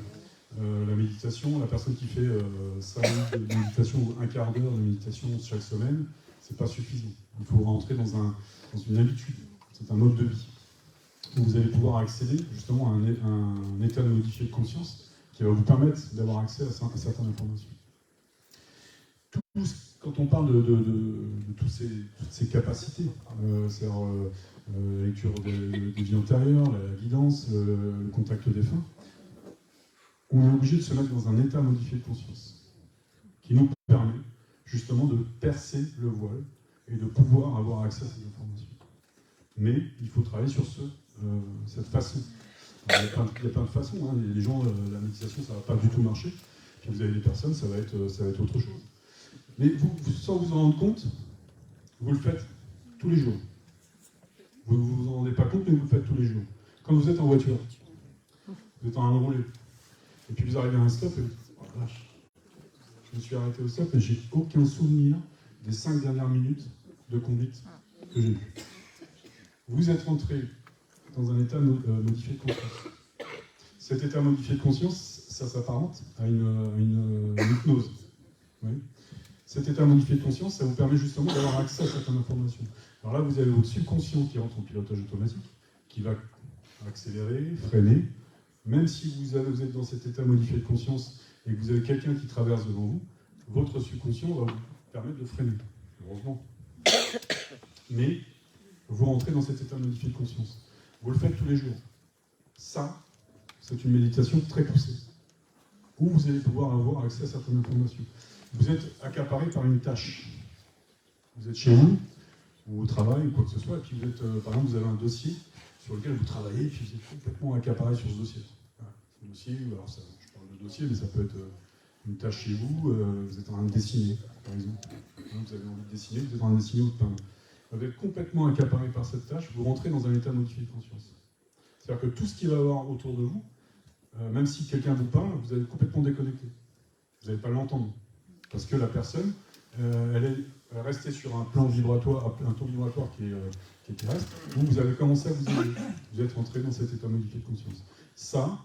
la méditation, la personne qui fait 5 minutes de méditation ou un quart d'heure de méditation chaque semaine, c'est pas suffisant. Il faut rentrer dans une habitude, c'est un mode de vie. Où vous allez pouvoir accéder justement à un état de modifié de conscience qui va vous permettre d'avoir accès à certaines informations. Quand on parle de toutes ces capacités, c'est-à-dire la lecture des vies antérieures, la guidance, le contact défunt, on est obligé de se mettre dans un état modifié de conscience qui nous permet justement de percer le voile et de pouvoir avoir accès à ces informations. Mais il faut travailler sur cette façon. Alors, il y a plein de façons. Hein. Les gens, la méditation, ça ne va pas du tout marcher. Puis vous avez des personnes, ça va être autre chose. Mais vous, sans vous en rendre compte, vous le faites tous les jours. Vous ne vous en rendez pas compte, mais vous le faites tous les jours. Quand vous êtes en voiture, vous êtes en train de rouler, et puis vous arrivez à un stop, et vous dites, oh vache, je me suis arrêté au stop et j'ai aucun souvenir des 5 dernières minutes de conduite que j'ai eues. Vous êtes rentré dans un état modifié de conscience. Cet état modifié de conscience, ça s'apparente à une hypnose. Oui. Cet état modifié de conscience, ça vous permet justement d'avoir accès à certaines informations. Alors là, vous avez votre subconscient qui rentre en pilotage automatique, qui va accélérer, freiner. Même si vous êtes dans cet état modifié de conscience et que vous avez quelqu'un qui traverse devant vous, votre subconscient va vous permettre de freiner, heureusement. Mais vous rentrez dans cet état modifié de conscience. Vous le faites tous les jours. Ça, c'est une méditation très poussée, où vous allez pouvoir avoir accès à certaines informations. Vous êtes accaparé par une tâche. Vous êtes chez vous, ou au travail, ou quoi que ce soit, et puis vous êtes, par exemple, vous avez un dossier sur lequel vous travaillez, et puis vous êtes complètement accaparé sur ce dossier. Voilà. Ce dossier, alors ça, je parle de dossier, mais ça peut être une tâche chez vous, vous êtes en train de dessiner, par exemple. Vous avez envie de dessiner, vous êtes en train de dessiner ou de peindre. Vous êtes complètement accaparé par cette tâche, vous rentrez dans un état modifié de conscience. C'est-à-dire que tout ce qu'il va y avoir autour de vous, même si quelqu'un vous parle, vous allez être complètement déconnecté. Vous n'allez pas l'entendre. Parce que la personne, elle est restée sur un plan vibratoire, un taux vibratoire qui est terrestre, où vous avez commencé à vous élever. Vous êtes rentré dans cet état modifié de conscience. Ça,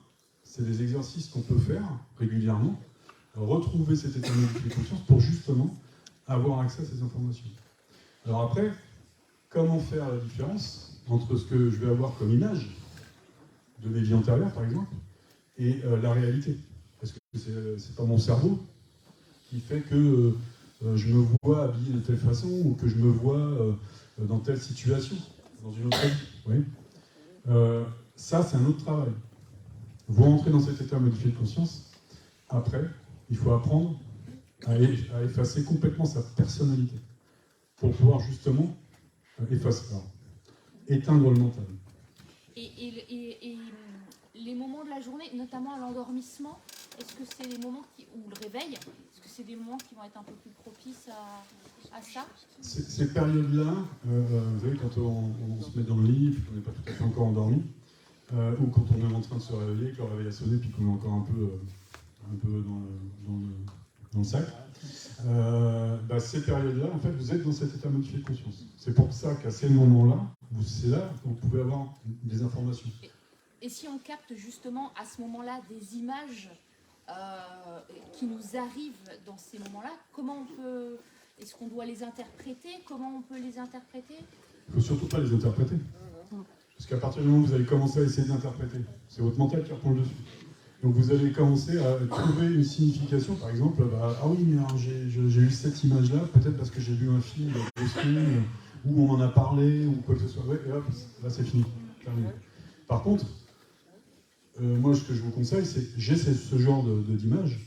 c'est des exercices qu'on peut faire régulièrement, retrouver cet état modifié de conscience pour justement avoir accès à ces informations. Alors après, comment faire la différence entre ce que je vais avoir comme image de mes vies antérieures, par exemple, et la réalité? Parce que c'est pas mon cerveau qui fait que je me vois habillé de telle façon ou que je me vois dans telle situation, dans une autre vie. Oui. Ça, c'est un autre travail. Vous rentrez dans cet état modifié de conscience. Après, il faut apprendre à effacer complètement sa personnalité pour pouvoir justement éteindre le mental. Et les moments de la journée, notamment à l'endormissement, est-ce que c'est les moments ou le réveil, est-ce que c'est des moments qui vont être un peu plus propices à ça? Ces périodes-là, vous savez, quand on se met dans le lit et qu'on n'est pas tout à fait encore endormi, ou quand on est en train de se réveiller, que le réveil a sonné, puis qu'on est encore un peu dans le sac, ces périodes-là, en fait, vous êtes dans cet état modifié de conscience. C'est pour ça qu'à ces moments-là, c'est là que vous pouvez avoir des informations. Et si on capte justement à ce moment-là des images qui nous arrivent dans ces moments-là, comment on peut... Est-ce qu'on doit les interpréter? Comment on peut les interpréter? Il ne faut surtout pas les interpréter. Parce qu'à partir du moment où vous allez commencer à essayer d'interpréter, c'est votre mental qui reprend le dessus. Donc vous allez commencer à trouver une signification, par exemple, ah oui, mais j'ai eu cette image-là, peut-être parce que j'ai vu un film, où on en a parlé, ou quoi que ce soit. Ouais, et hop, là c'est fini, terminé. Par contre, moi ce que je vous conseille, c'est j'ai ce genre d'image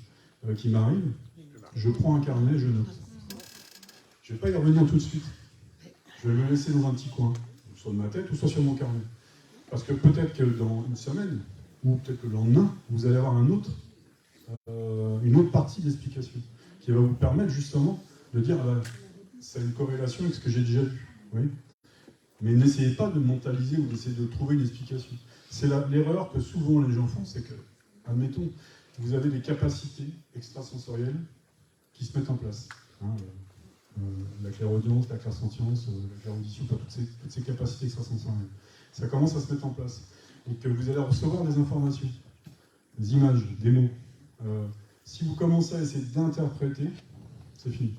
qui m'arrive, je prends un carnet, je note. Je ne vais pas y revenir tout de suite. Je vais le laisser dans un petit coin, soit de ma tête ou soit sur mon carnet. Parce que peut-être que dans une semaine, ou peut-être que le lendemain, vous allez avoir une autre partie d'explication qui va vous permettre justement de dire ça a une corrélation avec ce que j'ai déjà vu. Oui. Mais n'essayez pas de mentaliser ou d'essayer de trouver une explication. C'est l'erreur que souvent les gens font, c'est que, admettons, vous avez des capacités extrasensorielles qui se mettent en place. La clairaudience, la clairsentience, la clairaudition, toutes ces capacités extrasensorielles. Ça commence à se mettre en place. Et que vous allez recevoir des informations, des images, des mots. Si vous commencez à essayer d'interpréter, c'est fini.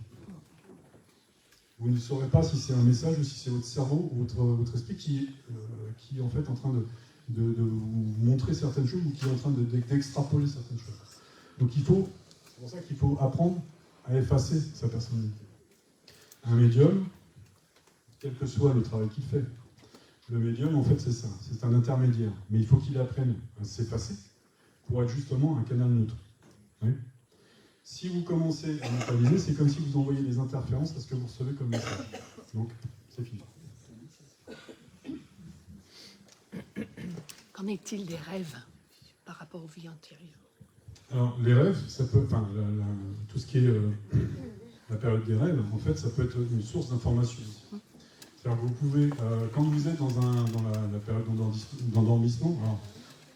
Vous ne saurez pas si c'est un message ou si c'est votre cerveau ou votre esprit qui est en fait en train de vous montrer certaines choses ou qui est en train d'extrapoler certaines choses. Donc c'est pour ça qu'il faut apprendre à effacer sa personnalité. Un médium, quel que soit le travail qu'il fait, le médium, en fait, c'est ça, c'est un intermédiaire. Mais il faut qu'il apprenne à s'effacer pour être justement un canal neutre. Oui. Si vous commencez à mentaliser, c'est comme si vous envoyez des interférences à ce que vous recevez comme message. Donc, c'est fini. Qu'en est-il des rêves par rapport aux vies antérieures? Alors, les rêves, ça peut, tout ce qui est la période des rêves, en fait, ça peut être une source d'information. C'est-à-dire que vous pouvez, quand vous êtes dans la période d'endormissement, alors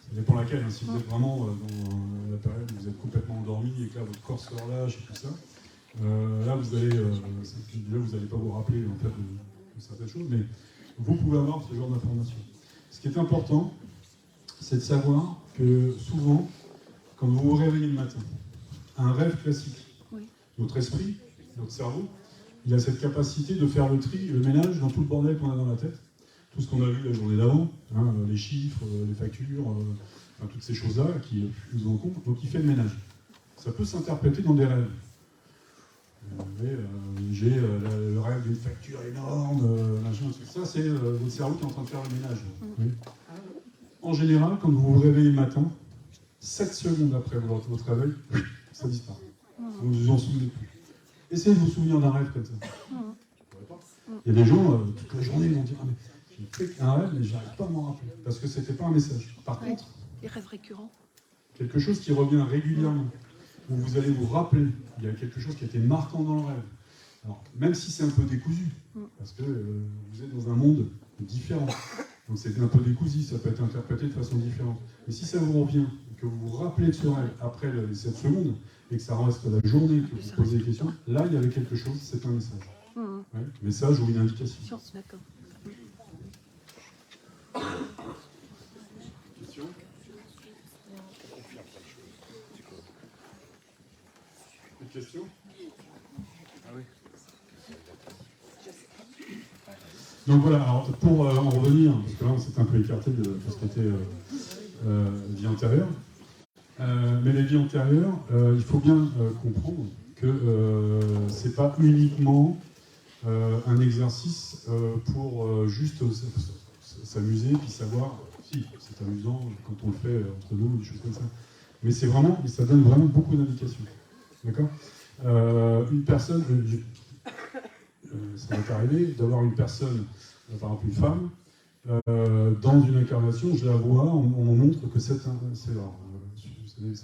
ça dépend laquelle, si vous êtes vraiment dans la période où vous êtes complètement endormi et que là votre corps se relâche et tout ça, là vous allez pas vous rappeler en fait de certaines choses, mais vous pouvez avoir ce genre d'informations. Ce qui est important, c'est de savoir que souvent, quand vous vous réveillez le matin, un rêve classique, notre esprit, notre cerveau, il a cette capacité de faire le tri, le ménage dans tout le bordel qu'on a dans la tête, tout ce qu'on a vu la journée d'avant, les chiffres, les factures, toutes ces choses-là qui nous en compte, donc il fait le ménage. Ça peut s'interpréter dans des rêves. J'ai le rêve d'une facture énorme, ça c'est votre cerveau qui est en train de faire le ménage. Oui. En général, quand vous vous réveillez le matin, 7 secondes après votre réveil, ça disparaît. Vous ne vous en souvenez plus. Essayez de vous souvenir d'un rêve comme ça. Il y a des gens, toute la journée, ils vont dire ah, mais j'ai fait un rêve, mais je n'arrive pas à m'en rappeler. Parce que ce n'était pas un message. Par contre, les rêves récurrents. Quelque chose qui revient régulièrement, où vous allez vous rappeler, il y a quelque chose qui a été marquant dans le rêve. Alors, même si c'est un peu décousu, parce que vous êtes dans un monde différent. Donc c'est un peu décousu, ça peut être interprété de façon différente. Mais si ça vous revient, que vous vous rappelez de ce rêve après les 7 secondes, et que ça reste la journée que vous posez des questions, là il y avait quelque chose, c'est un message. Ouais, message ou une indication. D'accord. Question ? Une question ? Donc voilà, alors pour en revenir, parce que là on s'est un peu écarté de tout ce qui était vie antérieure, mais les vies antérieures, il faut bien comprendre que c'est pas uniquement un exercice pour juste s'amuser puis savoir, si c'est amusant quand on le fait entre nous, des choses comme ça, mais c'est vraiment, ça donne vraiment beaucoup d'indications, d'accord. Une personne, ça m'est arrivé d'avoir une personne, par exemple une femme, dans une incarnation, je la vois, on me montre que ça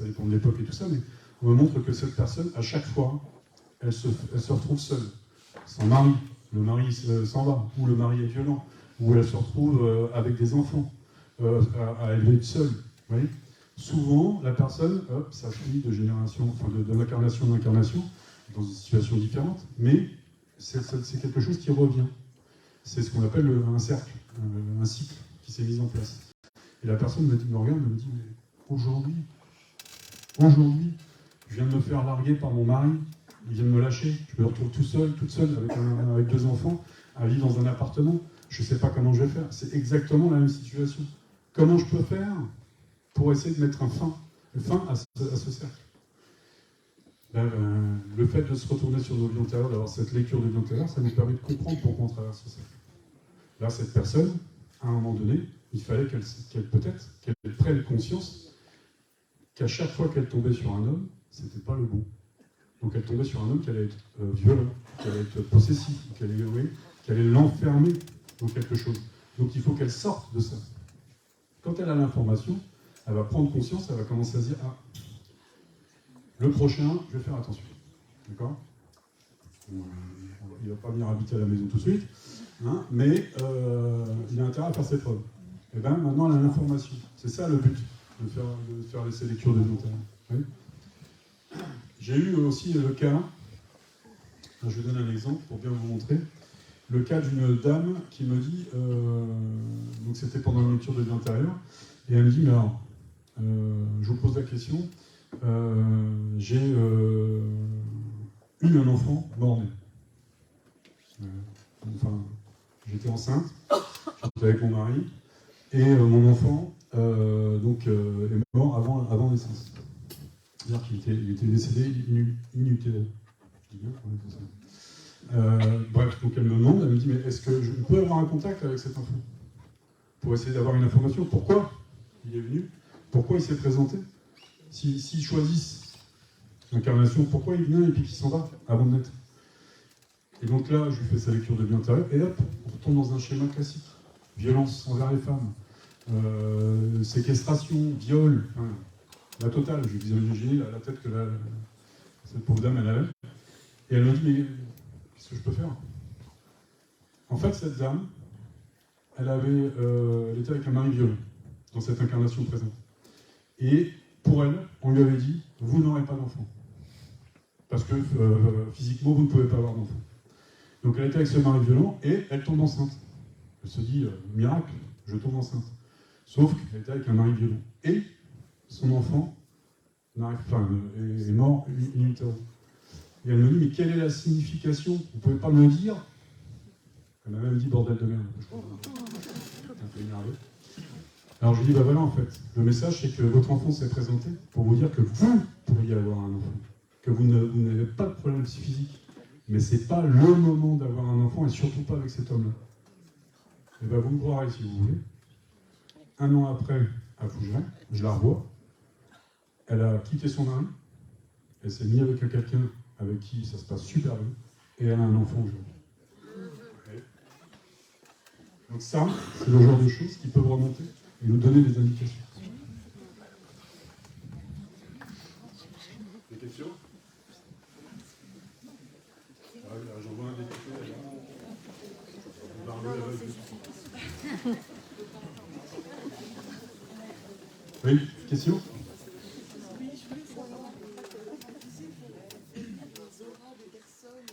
dépend de l'époque et tout ça, mais on me montre que cette personne, à chaque fois, elle se retrouve seule. Son mari, le mari s'en va, ou le mari est violent, ou elle se retrouve avec des enfants, à élever seule. Vous voyez ? Souvent, la personne, ça suit de génération, enfin d'incarnation en incarnation, dans une situation différente, mais c'est quelque chose qui revient. C'est ce qu'on appelle un cercle, un cycle qui s'est mis en place. Et la personne me regarde et me dit, mais aujourd'hui, je viens de me faire larguer par mon mari, il vient de me lâcher, je me retrouve toute seule, avec 2 enfants, à vivre dans un appartement, je ne sais pas comment je vais faire. C'est exactement la même situation. Comment je peux faire pour essayer de mettre un fin fin à ce cercle. Là, le fait de se retourner sur nos vies antérieures, d'avoir cette lecture de vie antérieure, ça nous permet de comprendre pourquoi on traverse ce cercle. Là, cette personne, à un moment donné, il fallait qu'elle prenne conscience qu'à chaque fois qu'elle tombait sur un homme, c'était pas le bon. Donc elle tombait sur un homme qui allait être violent, qui allait être possessif, qui allait l'enfermer dans quelque chose. Donc il faut qu'elle sorte de ça. Quand elle a l'information, elle va prendre conscience, elle va commencer à se dire « Ah, le prochain, je vais faire attention. » D'accord ? Il ne va pas venir habiter à la maison tout de suite, hein, mais il a intérêt à faire ses preuves. Et bien maintenant, elle a l'information. C'est ça le but, de faire ces lectures de long terme. Oui. J'ai eu aussi le cas, je vous donne un exemple pour bien vous montrer, le cas d'une dame qui me dit, donc c'était pendant une lecture de vie antérieure, et elle me dit, mais alors, je vous pose la question, j'ai eu un enfant mort-né. Enfin, j'étais enceinte, j'étais avec mon mari, et mon enfant est mort avant naissance. C'est-à-dire qu'il était décédé in utero. Je dis bien qu'on est pour ça. Bref, donc elle me demande, elle me dit, mais est-ce que je peux avoir un contact avec cet enfant pour essayer d'avoir une information? Pourquoi il est venu? Pourquoi il s'est présenté? S'ils choisissent l'incarnation, pourquoi il vient et puis qu'il s'en va avant de naître? Et donc là, je lui fais sa lecture de vie antérieure, et hop, on retombe dans un schéma classique. Violence envers les femmes, séquestration, viol, hein, la totale. Je lui visualisais la tête que cette pauvre dame elle avait. Et elle me dit, mais qu'est-ce que je peux faire? En fait, cette dame, elle était avec un mari violent dans cette incarnation présente. Et pour elle, on lui avait dit, vous n'aurez pas d'enfant. Parce que physiquement, vous ne pouvez pas avoir d'enfant. Donc elle était avec ce mari violent et elle tombe enceinte. Elle se dit, miracle, je tombe enceinte. Sauf qu'elle était avec un mari violent. Et son enfant est mort in utero. Et elle me dit, mais quelle est la signification? Vous ne pouvez pas me le dire? Elle m'a même dit bordel de merde. Je suis un peu énervé. Alors je lui dis, bah voilà en fait, le message c'est que votre enfant s'est présenté pour vous dire que vous pourriez avoir un enfant. Que vous n'avez pas de problème physique. Mais c'est pas le moment d'avoir un enfant et surtout pas avec cet homme-là. Et bien vous me croirez si vous voulez. Un an après, à Fougères, je la revois. Elle a quitté son mari. Elle s'est mise avec quelqu'un avec qui ça se passe super bien. Et elle a un enfant aujourd'hui. Donc ça, c'est le genre de choses qui peuvent remonter et nous donner des indications. Des questions? J'en vois un député là. Oui, question? Oui, je voulais savoir, vous disiez que les auras des personnes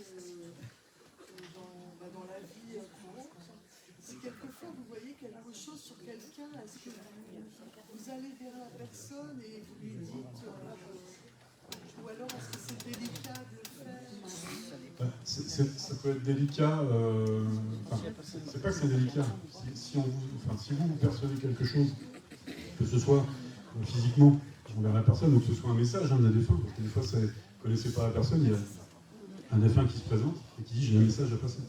dans la vie courante, si quelquefois vous voyez quelque chose sur quelqu'un, est-ce que vous allez vers la personne et vous lui dites, ou alors est-ce que c'est délicat de le faire? Ça peut être délicat, c'est pas que c'est délicat. Si vous percevez quelque chose, que ce soit physiquement envers la personne, ou que ce soit un message d'un défunt, parce que des fois, vous ne connaissez pas la personne, il y a un défunt qui se présente et qui dit j'ai un message à passer.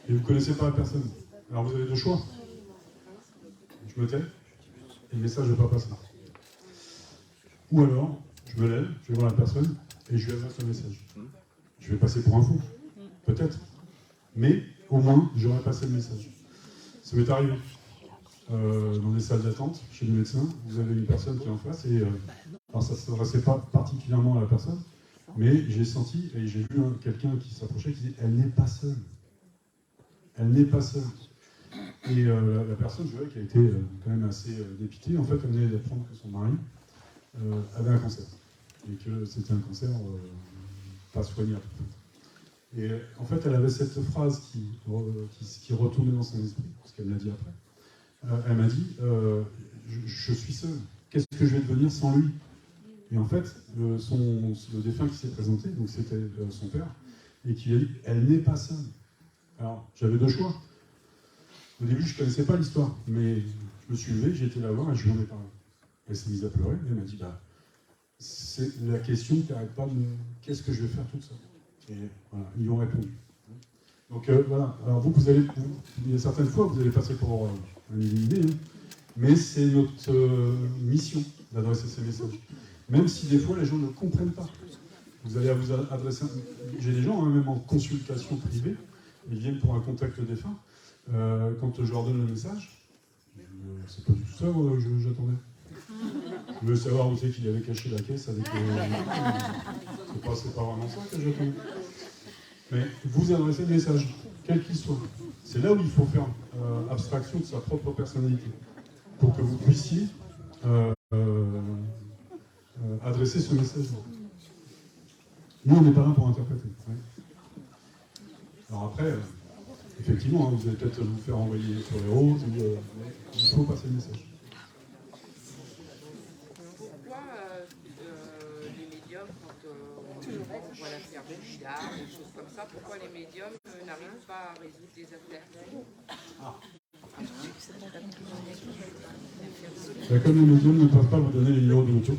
Et vous ne connaissez pas la personne. Alors vous avez deux choix. Je me tais, et le message ne va pas passer. Ou alors, je me lève, je vais voir la personne, et je lui adresse un message. Je vais passer pour un fou, peut-être. Mais au moins, j'aurais passé le message. Ça m'est arrivé. Dans des salles d'attente, chez les médecins, vous avez une personne qui est en face, et alors ça ne s'adressait pas particulièrement à la personne, mais j'ai senti, et j'ai vu quelqu'un qui s'approchait, qui dit « elle n'est pas seule ». Elle n'est pas seule. Et la personne, je vois qu'elle était quand même assez dépitée. En fait, elle venait d'apprendre que son mari avait un cancer. Et que c'était un cancer pas soignable. Et en fait, elle avait cette phrase qui retournait dans son esprit, ce qu'elle me l'a dit après. Elle m'a dit je suis seule. Qu'est-ce que je vais devenir sans lui? Et en fait, le défunt qui s'est présenté, donc c'était son père, et qui lui a dit elle n'est pas seule. Alors, j'avais deux choix. Au début, je ne connaissais pas l'histoire, mais je me suis levé, j'ai été la voir et je lui en ai parlé. Elle s'est mise à pleurer, et elle m'a dit c'est la question qui n'arrête pas de me... Qu'est-ce que je vais faire tout ça? Et voilà, ils ont répondu. Donc voilà, alors vous allez, il y a certaines fois, vous allez passer pour un illuminé, hein, mais c'est notre mission d'adresser ces messages. Même si des fois les gens ne comprennent pas. Vous allez vous adresser... J'ai des gens, hein, même en consultation privée, ils viennent pour un contact défunt. Quand je leur donne le message, c'est pas du tout ça que j'attendais. Je veux savoir où c'est qu'il avait caché la caisse avec... c'est pas vraiment ça que j'attendais. Mais vous adressez le message, quel qu'il soit. C'est là où il faut faire abstraction de sa propre personnalité, pour que vous puissiez adresser ce message-là. Nous, on n'est pas là pour interpréter. Ouais. Alors après, effectivement, hein, vous allez peut-être vous faire envoyer sur les roses, mais il faut passer le message. Pourquoi les médiums, quand on voit l'affaire Bouchard, des choses comme ça, pourquoi les médiums n'arrivent pas à résoudre des affaires? Comme les médiums ne peuvent pas vous donner les numéros de l'auto.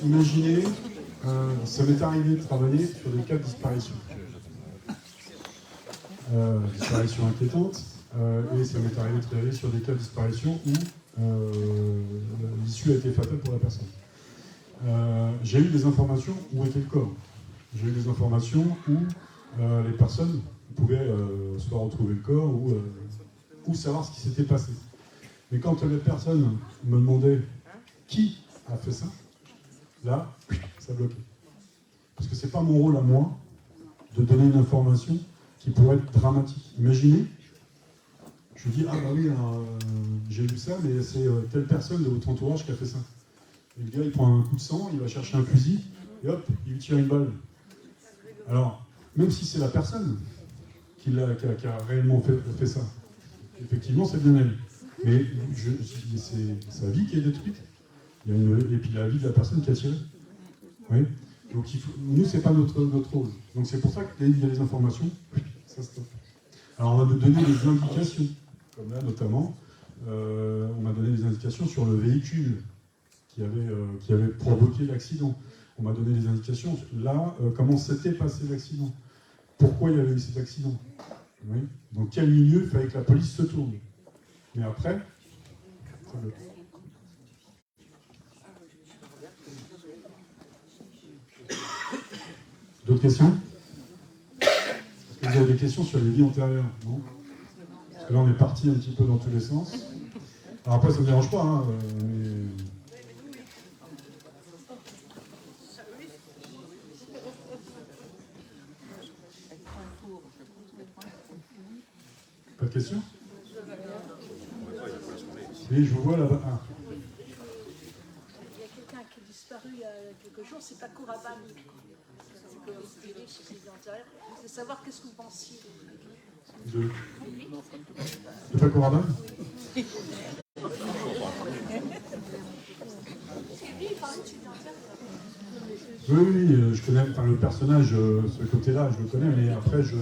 Imaginez, ça m'est arrivé de travailler sur des cas de disparition. Disparition inquiétante, et ça m'est arrivé de travailler sur des cas de disparition où l'issue a été fatale pour la personne. J'ai eu des informations où était le corps. J'ai eu des informations où les personnes pouvaient soit retrouver le corps ou savoir ce qui s'était passé. Mais quand les personnes me demandaient qui a fait ça, là, ça bloquait. Parce que c'est pas mon rôle à moi de donner une information qui pourrait être dramatique. Imaginez, je dis, ah bah oui, j'ai vu ça, mais c'est telle personne de votre entourage qui a fait ça. Et le gars, il prend un coup de sang, il va chercher un fusil, et hop, il lui tire une balle. Alors, même si c'est la personne qui a réellement fait ça, effectivement, c'est bien elle. Mais c'est sa vie qui est détruite. Et puis la vie de la personne qui a tiré. Oui. Donc nous, c'est pas notre rôle. Donc c'est pour ça qu'il y a des informations, ça stoppe. Alors on va nous donner des indications, comme là notamment, on m'a donné des indications sur le véhicule qui avait provoqué l'accident. On m'a donné des indications là, comment s'était passé l'accident, pourquoi il y avait eu cet accident, oui. Dans quel milieu il fallait que la police se tourne. Mais après, ça bloque. D'autres questions? Est-ce que vous avez des questions sur les vies antérieures? Non? Parce que là, on est parti un petit peu dans tous les sens. Alors après, ça ne me dérange pas, hein, mais... Pas de questions? Oui, je vous vois là-bas. Ah. Il y a quelqu'un qui est disparu il y a quelques jours, c'est pas Kouraban. C'est savoir qu'est-ce que vous pensiez. De pas Kouraban? Oui, je connais le personnage, ce côté-là, je le connais, mais après, j'ai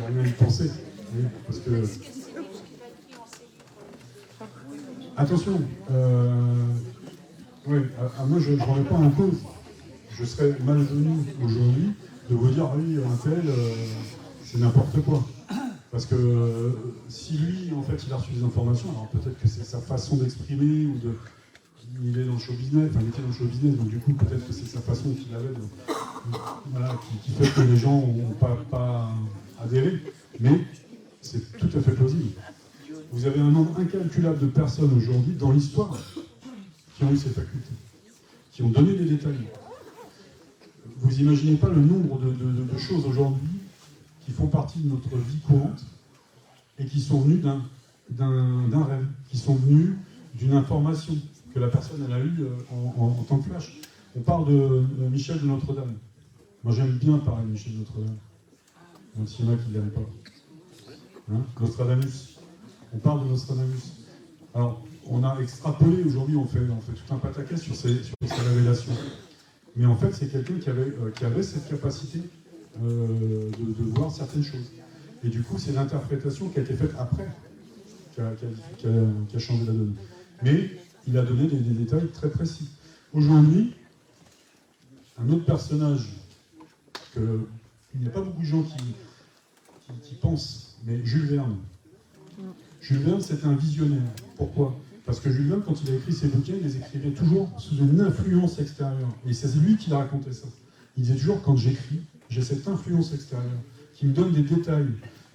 rien à y penser. Oui, parce que... Attention, oui, moi, je ne remets pas en cause. Je serais malvenu aujourd'hui de vous dire, ah oui, un tel, c'est n'importe quoi. Parce que si lui, en fait, il a reçu des informations, alors peut-être que c'est sa façon d'exprimer, ou de... Il est dans le show business, enfin il était dans le show business, donc du coup peut-être que c'est sa façon qu'il avait voilà, qui fait que les gens n'ont pas adhéré, mais c'est tout à fait plausible. Vous avez un nombre incalculable de personnes aujourd'hui dans l'histoire qui ont eu ces facultés, qui ont donné des détails. Vous n'imaginez pas le nombre de choses aujourd'hui qui font partie de notre vie courante et qui sont venues d'un rêve, qui sont venues d'une information que la personne elle a eue en tant que flash. On parle de Michel de Notre-Dame. Moi j'aime bien parler de Michel de Notre-Dame, même s'il y en a qui ne l'aiment pas. Hein, Nostradamus. On parle de Nostradamus. Alors, on a extrapolé aujourd'hui, on fait tout un pataquès sur ces révélations. Mais en fait, c'est quelqu'un qui avait cette capacité de voir certaines choses. Et du coup, c'est l'interprétation qui a été faite après qui a changé la donne. Mais il a donné des détails très précis. Aujourd'hui, un autre personnage que il n'y a pas beaucoup de gens qui pensent, mais Jules Verne. Jules Verne, c'était un visionnaire. Pourquoi ? Parce que Jules Verne, quand il a écrit ses bouquins, il les écrivait toujours sous une influence extérieure. Et c'est lui qui racontait ça. Il disait toujours, quand j'écris, j'ai cette influence extérieure qui me donne des détails.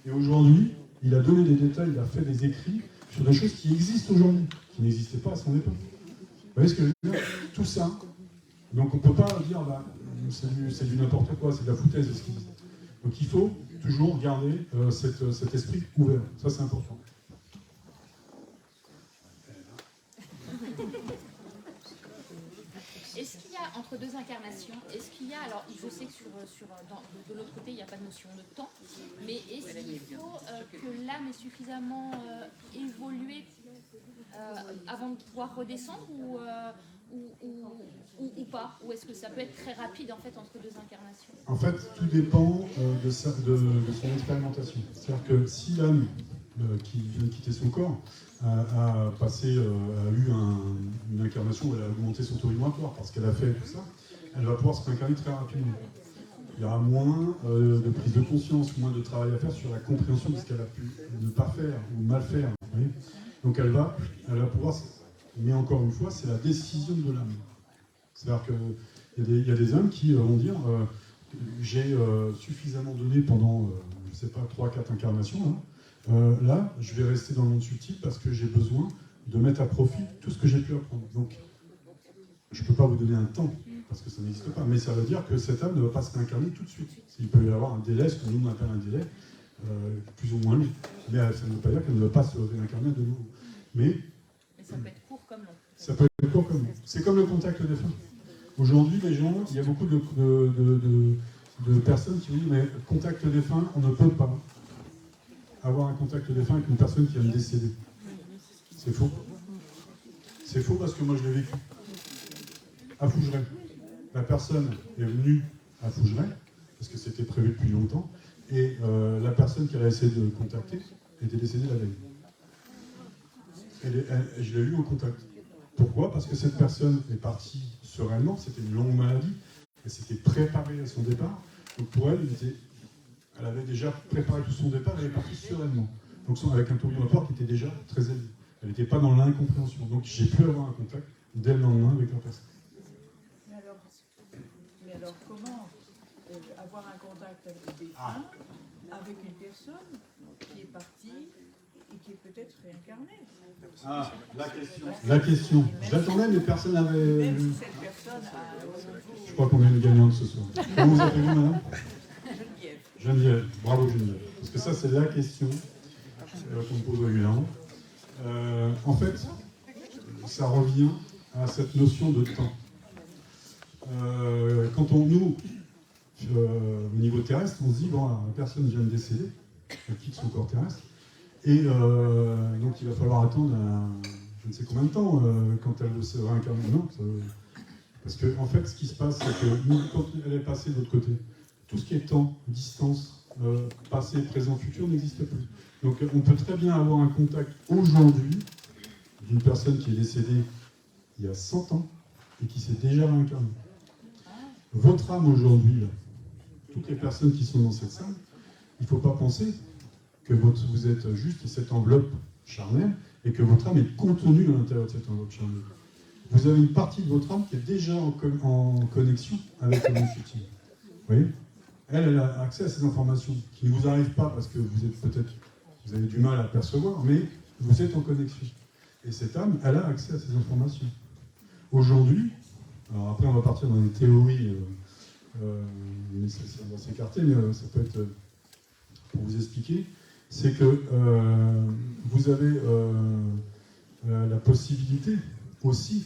Et aujourd'hui, il a donné des détails, il a fait des écrits sur des choses qui existent aujourd'hui, qui n'existaient pas à son époque. Vous voyez ce que je veux dire ? Tout ça. Donc on ne peut pas dire, bah, c'est du n'importe quoi, c'est de la foutaise ce qu'il dit. Donc il faut toujours garder cet esprit ouvert. Ça, c'est important. Est-ce qu'il y a, entre deux incarnations, est-ce qu'il y a, alors je sais que de l'autre côté, il n'y a pas de notion de temps, mais est-ce qu'il faut que l'âme ait suffisamment évolué avant de pouvoir redescendre ou pas? Ou est-ce que ça peut être très rapide en fait entre deux incarnations? En fait, tout dépend de son expérimentation. C'est-à-dire que si l'âme qui vient de quitter son corps a eu une incarnation où elle a augmenté son taux vibratoire parce qu'elle a fait tout ça, elle va pouvoir se réincarner très rapidement. Il y aura moins de prise de conscience, moins de travail à faire sur la compréhension de ce qu'elle a pu ne pas faire ou mal faire. Vous voyez ? Donc elle va pouvoir... Mais encore une fois, c'est la décision de l'âme. C'est-à-dire qu'il y a des âmes qui vont dire j'ai suffisamment donné pendant, je ne sais pas, 3-4 incarnations. Là, je vais rester dans le monde subtil parce que j'ai besoin de mettre à profit tout ce que j'ai pu apprendre. Donc, je ne peux pas vous donner un temps, parce que ça n'existe pas, mais ça veut dire que cette âme ne va pas se réincarner tout de suite. Il peut y avoir un délai, ce que nous on appelle un délai, plus ou moins long. Mais ça ne veut pas dire qu'elle ne va pas se réincarner de nouveau. Mais ça peut être court comme long. Ça peut être court comme long. C'est comme le contact défunt. Aujourd'hui, les gens, il y a beaucoup de personnes qui disent mais contact défunt, on ne peut pas avoir un contact défunt avec une personne qui vient de décéder. C'est faux. C'est faux parce que moi je l'ai vécu. À Fougeray. La personne est venue à Fougeray, parce que c'était prévu depuis longtemps, et la personne qu'elle a essayé de contacter était décédée la veille. Je l'ai eu au contact. Pourquoi ? Parce que cette personne est partie sereinement, c'était une longue maladie, elle s'était préparée à son départ, donc pour elle, elle avait déjà préparé tout son départ, elle est partie sereinement. Donc avec un taux vibratoire qui était déjà très élevé. Elle n'était pas dans l'incompréhension. Donc j'ai pu avoir un contact dès le lendemain avec la personne. Mais alors comment avoir un contact avec des défunts, avec une personne qui est partie et qui est peut-être réincarnée? Ah, la question. Je l'attendais, mais personne n'avait... Même si cette personne a... Je crois qu'on a une gagnante ce soir. Comment vous appelez-vous, madame ? Geneviève. Geneviève, bravo Geneviève. Parce que ça, c'est la question qu'on me pose régulièrement. En fait, ça revient à cette notion de temps. Quand nous, au niveau terrestre, on se dit, bon, la personne vient de décéder, elle quitte son corps terrestre, et donc il va falloir attendre je ne sais combien de temps quand elle se réincarne. Non, parce que en fait, ce qui se passe, c'est que nous, quand elle est passée de l'autre côté, tout ce qui est temps, distance, passé, présent, futur n'existe plus. Donc on peut très bien avoir un contact aujourd'hui d'une personne qui est décédée il y a 100 ans et qui s'est déjà réincarnée. Votre âme aujourd'hui, toutes les personnes qui sont dans cette salle, il ne faut pas penser que vous êtes juste cette enveloppe charnelle et que votre âme est contenue à l'intérieur de cette enveloppe charnelle. Vous avez une partie de votre âme qui est déjà en connexion avec le monde subtil. Vous voyez ? Elle a accès à ces informations qui ne vous arrivent pas parce que vous avez du mal à percevoir, mais vous êtes en connexion. Et cette âme, elle a accès à ces informations. Aujourd'hui, alors après on va partir dans des théories, mais ça va s'écarter, mais ça peut être pour vous expliquer, c'est que vous avez la possibilité aussi,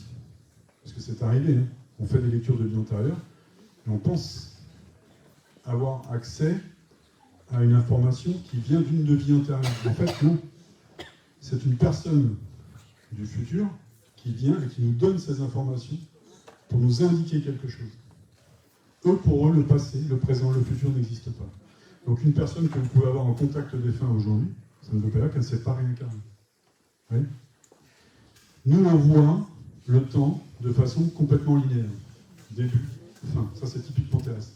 parce que c'est arrivé, hein, on fait des lectures de vie antérieure, et on pense avoir accès à une information qui vient d'une de vie antérieure. En fait, non. C'est une personne du futur qui vient et qui nous donne ces informations pour nous indiquer quelque chose. Pour eux, le passé, le présent, le futur n'existent pas. Donc une personne que vous pouvez avoir en contact défunt aujourd'hui, ça ne veut pas dire qu'elle ne s'est pas réincarnée. Oui. Nous, on voit le temps de façon complètement linéaire. Début, fin. Ça, c'est typiquement terrestre.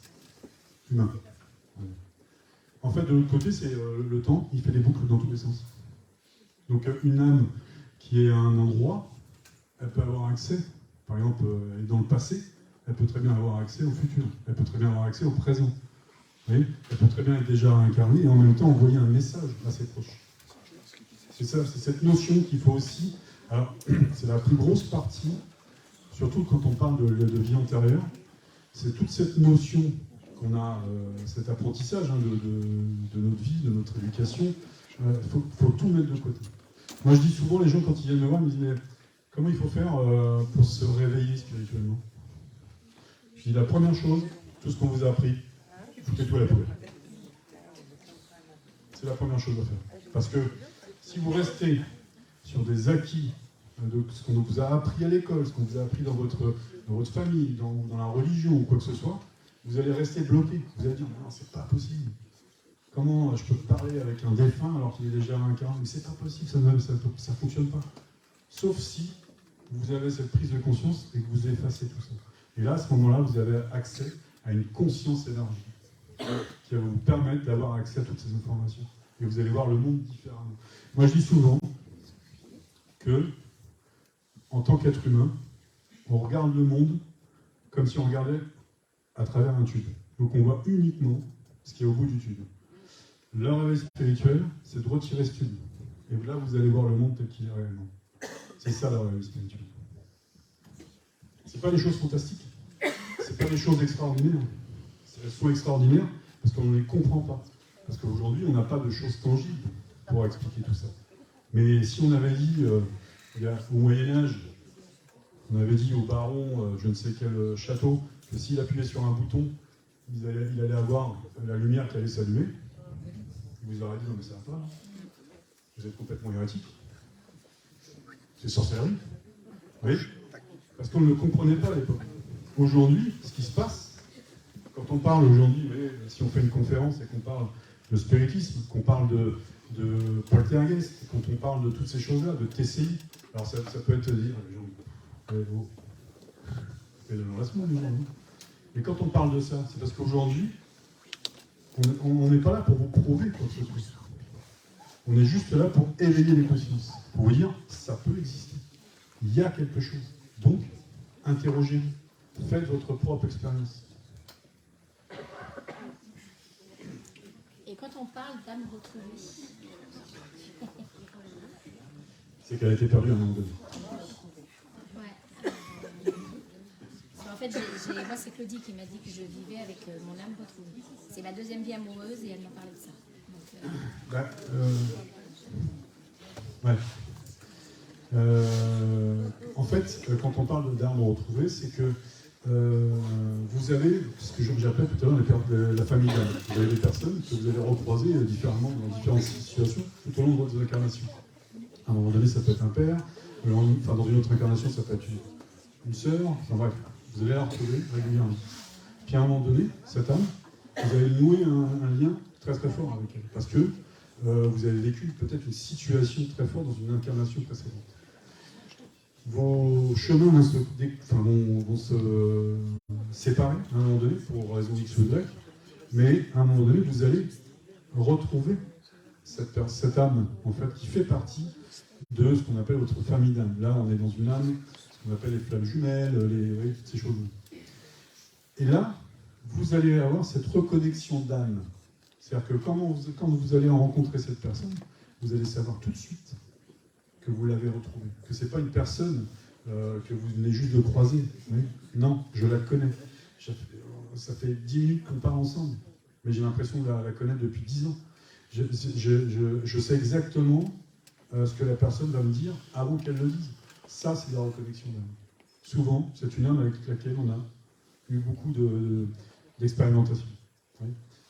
Humain. Ouais. En fait, de l'autre côté, c'est le temps, il fait des boucles dans tous les sens. Donc, une âme qui est à un endroit, elle peut avoir accès, par exemple, elle est dans le passé, elle peut très bien avoir accès au futur, elle peut très bien avoir accès au présent. Oui, elle peut très bien être déjà incarnée et en même temps envoyer un message assez proche. C'est ça, c'est cette notion qu'il faut aussi. Alors, c'est la plus grosse partie, surtout quand on parle de vie antérieure, c'est toute cette notion qu'on a, cet apprentissage de notre vie, de notre éducation. Faut tout mettre de côté. Moi, je dis souvent, les gens, quand ils viennent me voir, ils me disent mais comment il faut faire pour se réveiller spirituellement? Je dis la première chose, tout ce qu'on vous a appris, foutez tout à la poubelle. C'est la première chose à faire. Parce que si vous restez sur des acquis de ce qu'on vous a appris à l'école, ce qu'on vous a appris dans votre famille, dans la religion ou quoi que ce soit, vous allez rester bloqué. Vous allez dire non, c'est pas possible. Comment je peux parler avec un défunt alors qu'il est déjà incarné? Mais c'est pas possible, ça ne fonctionne pas. Sauf si vous avez cette prise de conscience et que vous effacez tout ça. Et là, à ce moment-là, vous avez accès à une conscience élargie qui va vous permettre d'avoir accès à toutes ces informations. Et vous allez voir le monde différemment. Moi, je dis souvent que, en tant qu'être humain, on regarde le monde comme si on regardait à travers un tube. Donc on voit uniquement ce qui est au bout du tube. Le réveil spirituel, c'est de retirer ce tube. Et là, vous allez voir le monde tel qu'il est réellement. C'est ça, le réveil spirituel. C'est pas des choses fantastiques. C'est pas des choses extraordinaires. Elles sont extraordinaires parce qu'on ne les comprend pas. Parce qu'aujourd'hui, on n'a pas de choses tangibles pour expliquer tout ça. Mais si on avait dit, au Moyen-Âge, on avait dit au baron, je ne sais quel château, que s'il appuyait sur un bouton, il allait avoir la lumière qui allait s'allumer, il vous aurait dit, non mais ça va pas, vous êtes complètement hérétique. C'est sorcellerie. Oui, parce qu'on ne le comprenait pas à l'époque. Aujourd'hui, ce qui se passe, quand on parle aujourd'hui, si on fait une conférence et qu'on parle de spiritisme, qu'on parle de poltergeist, quand on parle de toutes ces choses-là, de TCI, alors ça peut être dire, les gens, et le reste monde, mais quand on parle de ça, c'est parce qu'aujourd'hui, on n'est pas là pour vous prouver quoi que ce soit. On est juste là pour éveiller les consciences, pour vous dire, ça peut exister. Il y a quelque chose. Donc, interrogez-vous. Faites votre propre expérience. Et quand on parle d'âme retrouvée, c'est qu'elle a été perdue à un moment donné. Ouais. En fait, moi, c'est Claudie qui m'a dit que je vivais avec mon âme retrouvée. C'est ma deuxième vie amoureuse et elle m'a parlé de ça. Donc, en fait, quand on parle d'âme retrouvée, c'est que vous avez ce que j'appelle tout à l'heure la famille d'âme. Vous avez des personnes que vous allez recroiser différemment dans différentes situations tout au long de votre incarnation. À un moment donné, ça peut être un père, dans une autre incarnation, ça peut être une sœur, enfin bref, vous allez la retrouver régulièrement. Puis à un moment donné, cette âme, vous allez nouer un lien très très fort avec elle, parce que vous avez vécu peut-être une situation très forte dans une incarnation précédente. Vos chemins vont se séparer à un moment donné, pour raison X ou Y, mais à un moment donné, vous allez retrouver cette âme, en fait, qui fait partie de ce qu'on appelle votre famille d'âme. Là, on est dans une âme, ce qu'on appelle les flammes jumelles, toutes ces choses-là. Et là, vous allez avoir cette reconnexion d'âme. C'est-à-dire que quand vous allez rencontrer cette personne, vous allez savoir tout de suite que vous l'avez retrouvée. Que ce n'est pas une personne que vous venez juste de croiser. Oui. Non, je la connais. Ça fait 10 minutes qu'on parle ensemble, mais j'ai l'impression de la connaître depuis 10 ans. Je sais exactement ce que la personne va me dire avant qu'elle le dise. Ça, c'est la reconnexion d'âme. Souvent, c'est une âme avec laquelle on a eu beaucoup d'expérimentation. Oui.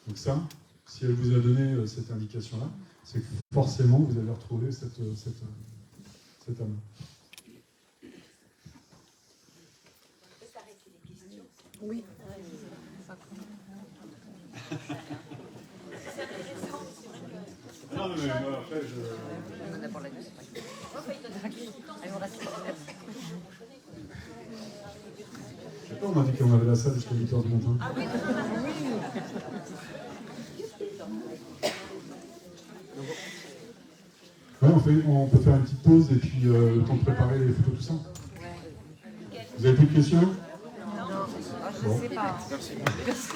Donc ça, si elle vous a donné cette indication-là, c'est que forcément, vous allez retrouver cette âme. Oui. Non, mais moi, après, je... Je sais pas, on m'a dit qu'on avait la salle jusqu'à 8h du matin. Ah oui, Ouais, on peut faire une petite pause et puis le temps de préparer les photos, tout ça. Vous avez plus de questions? Non, je ne sais pas. Merci.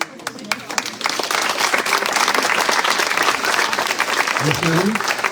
Merci à vous.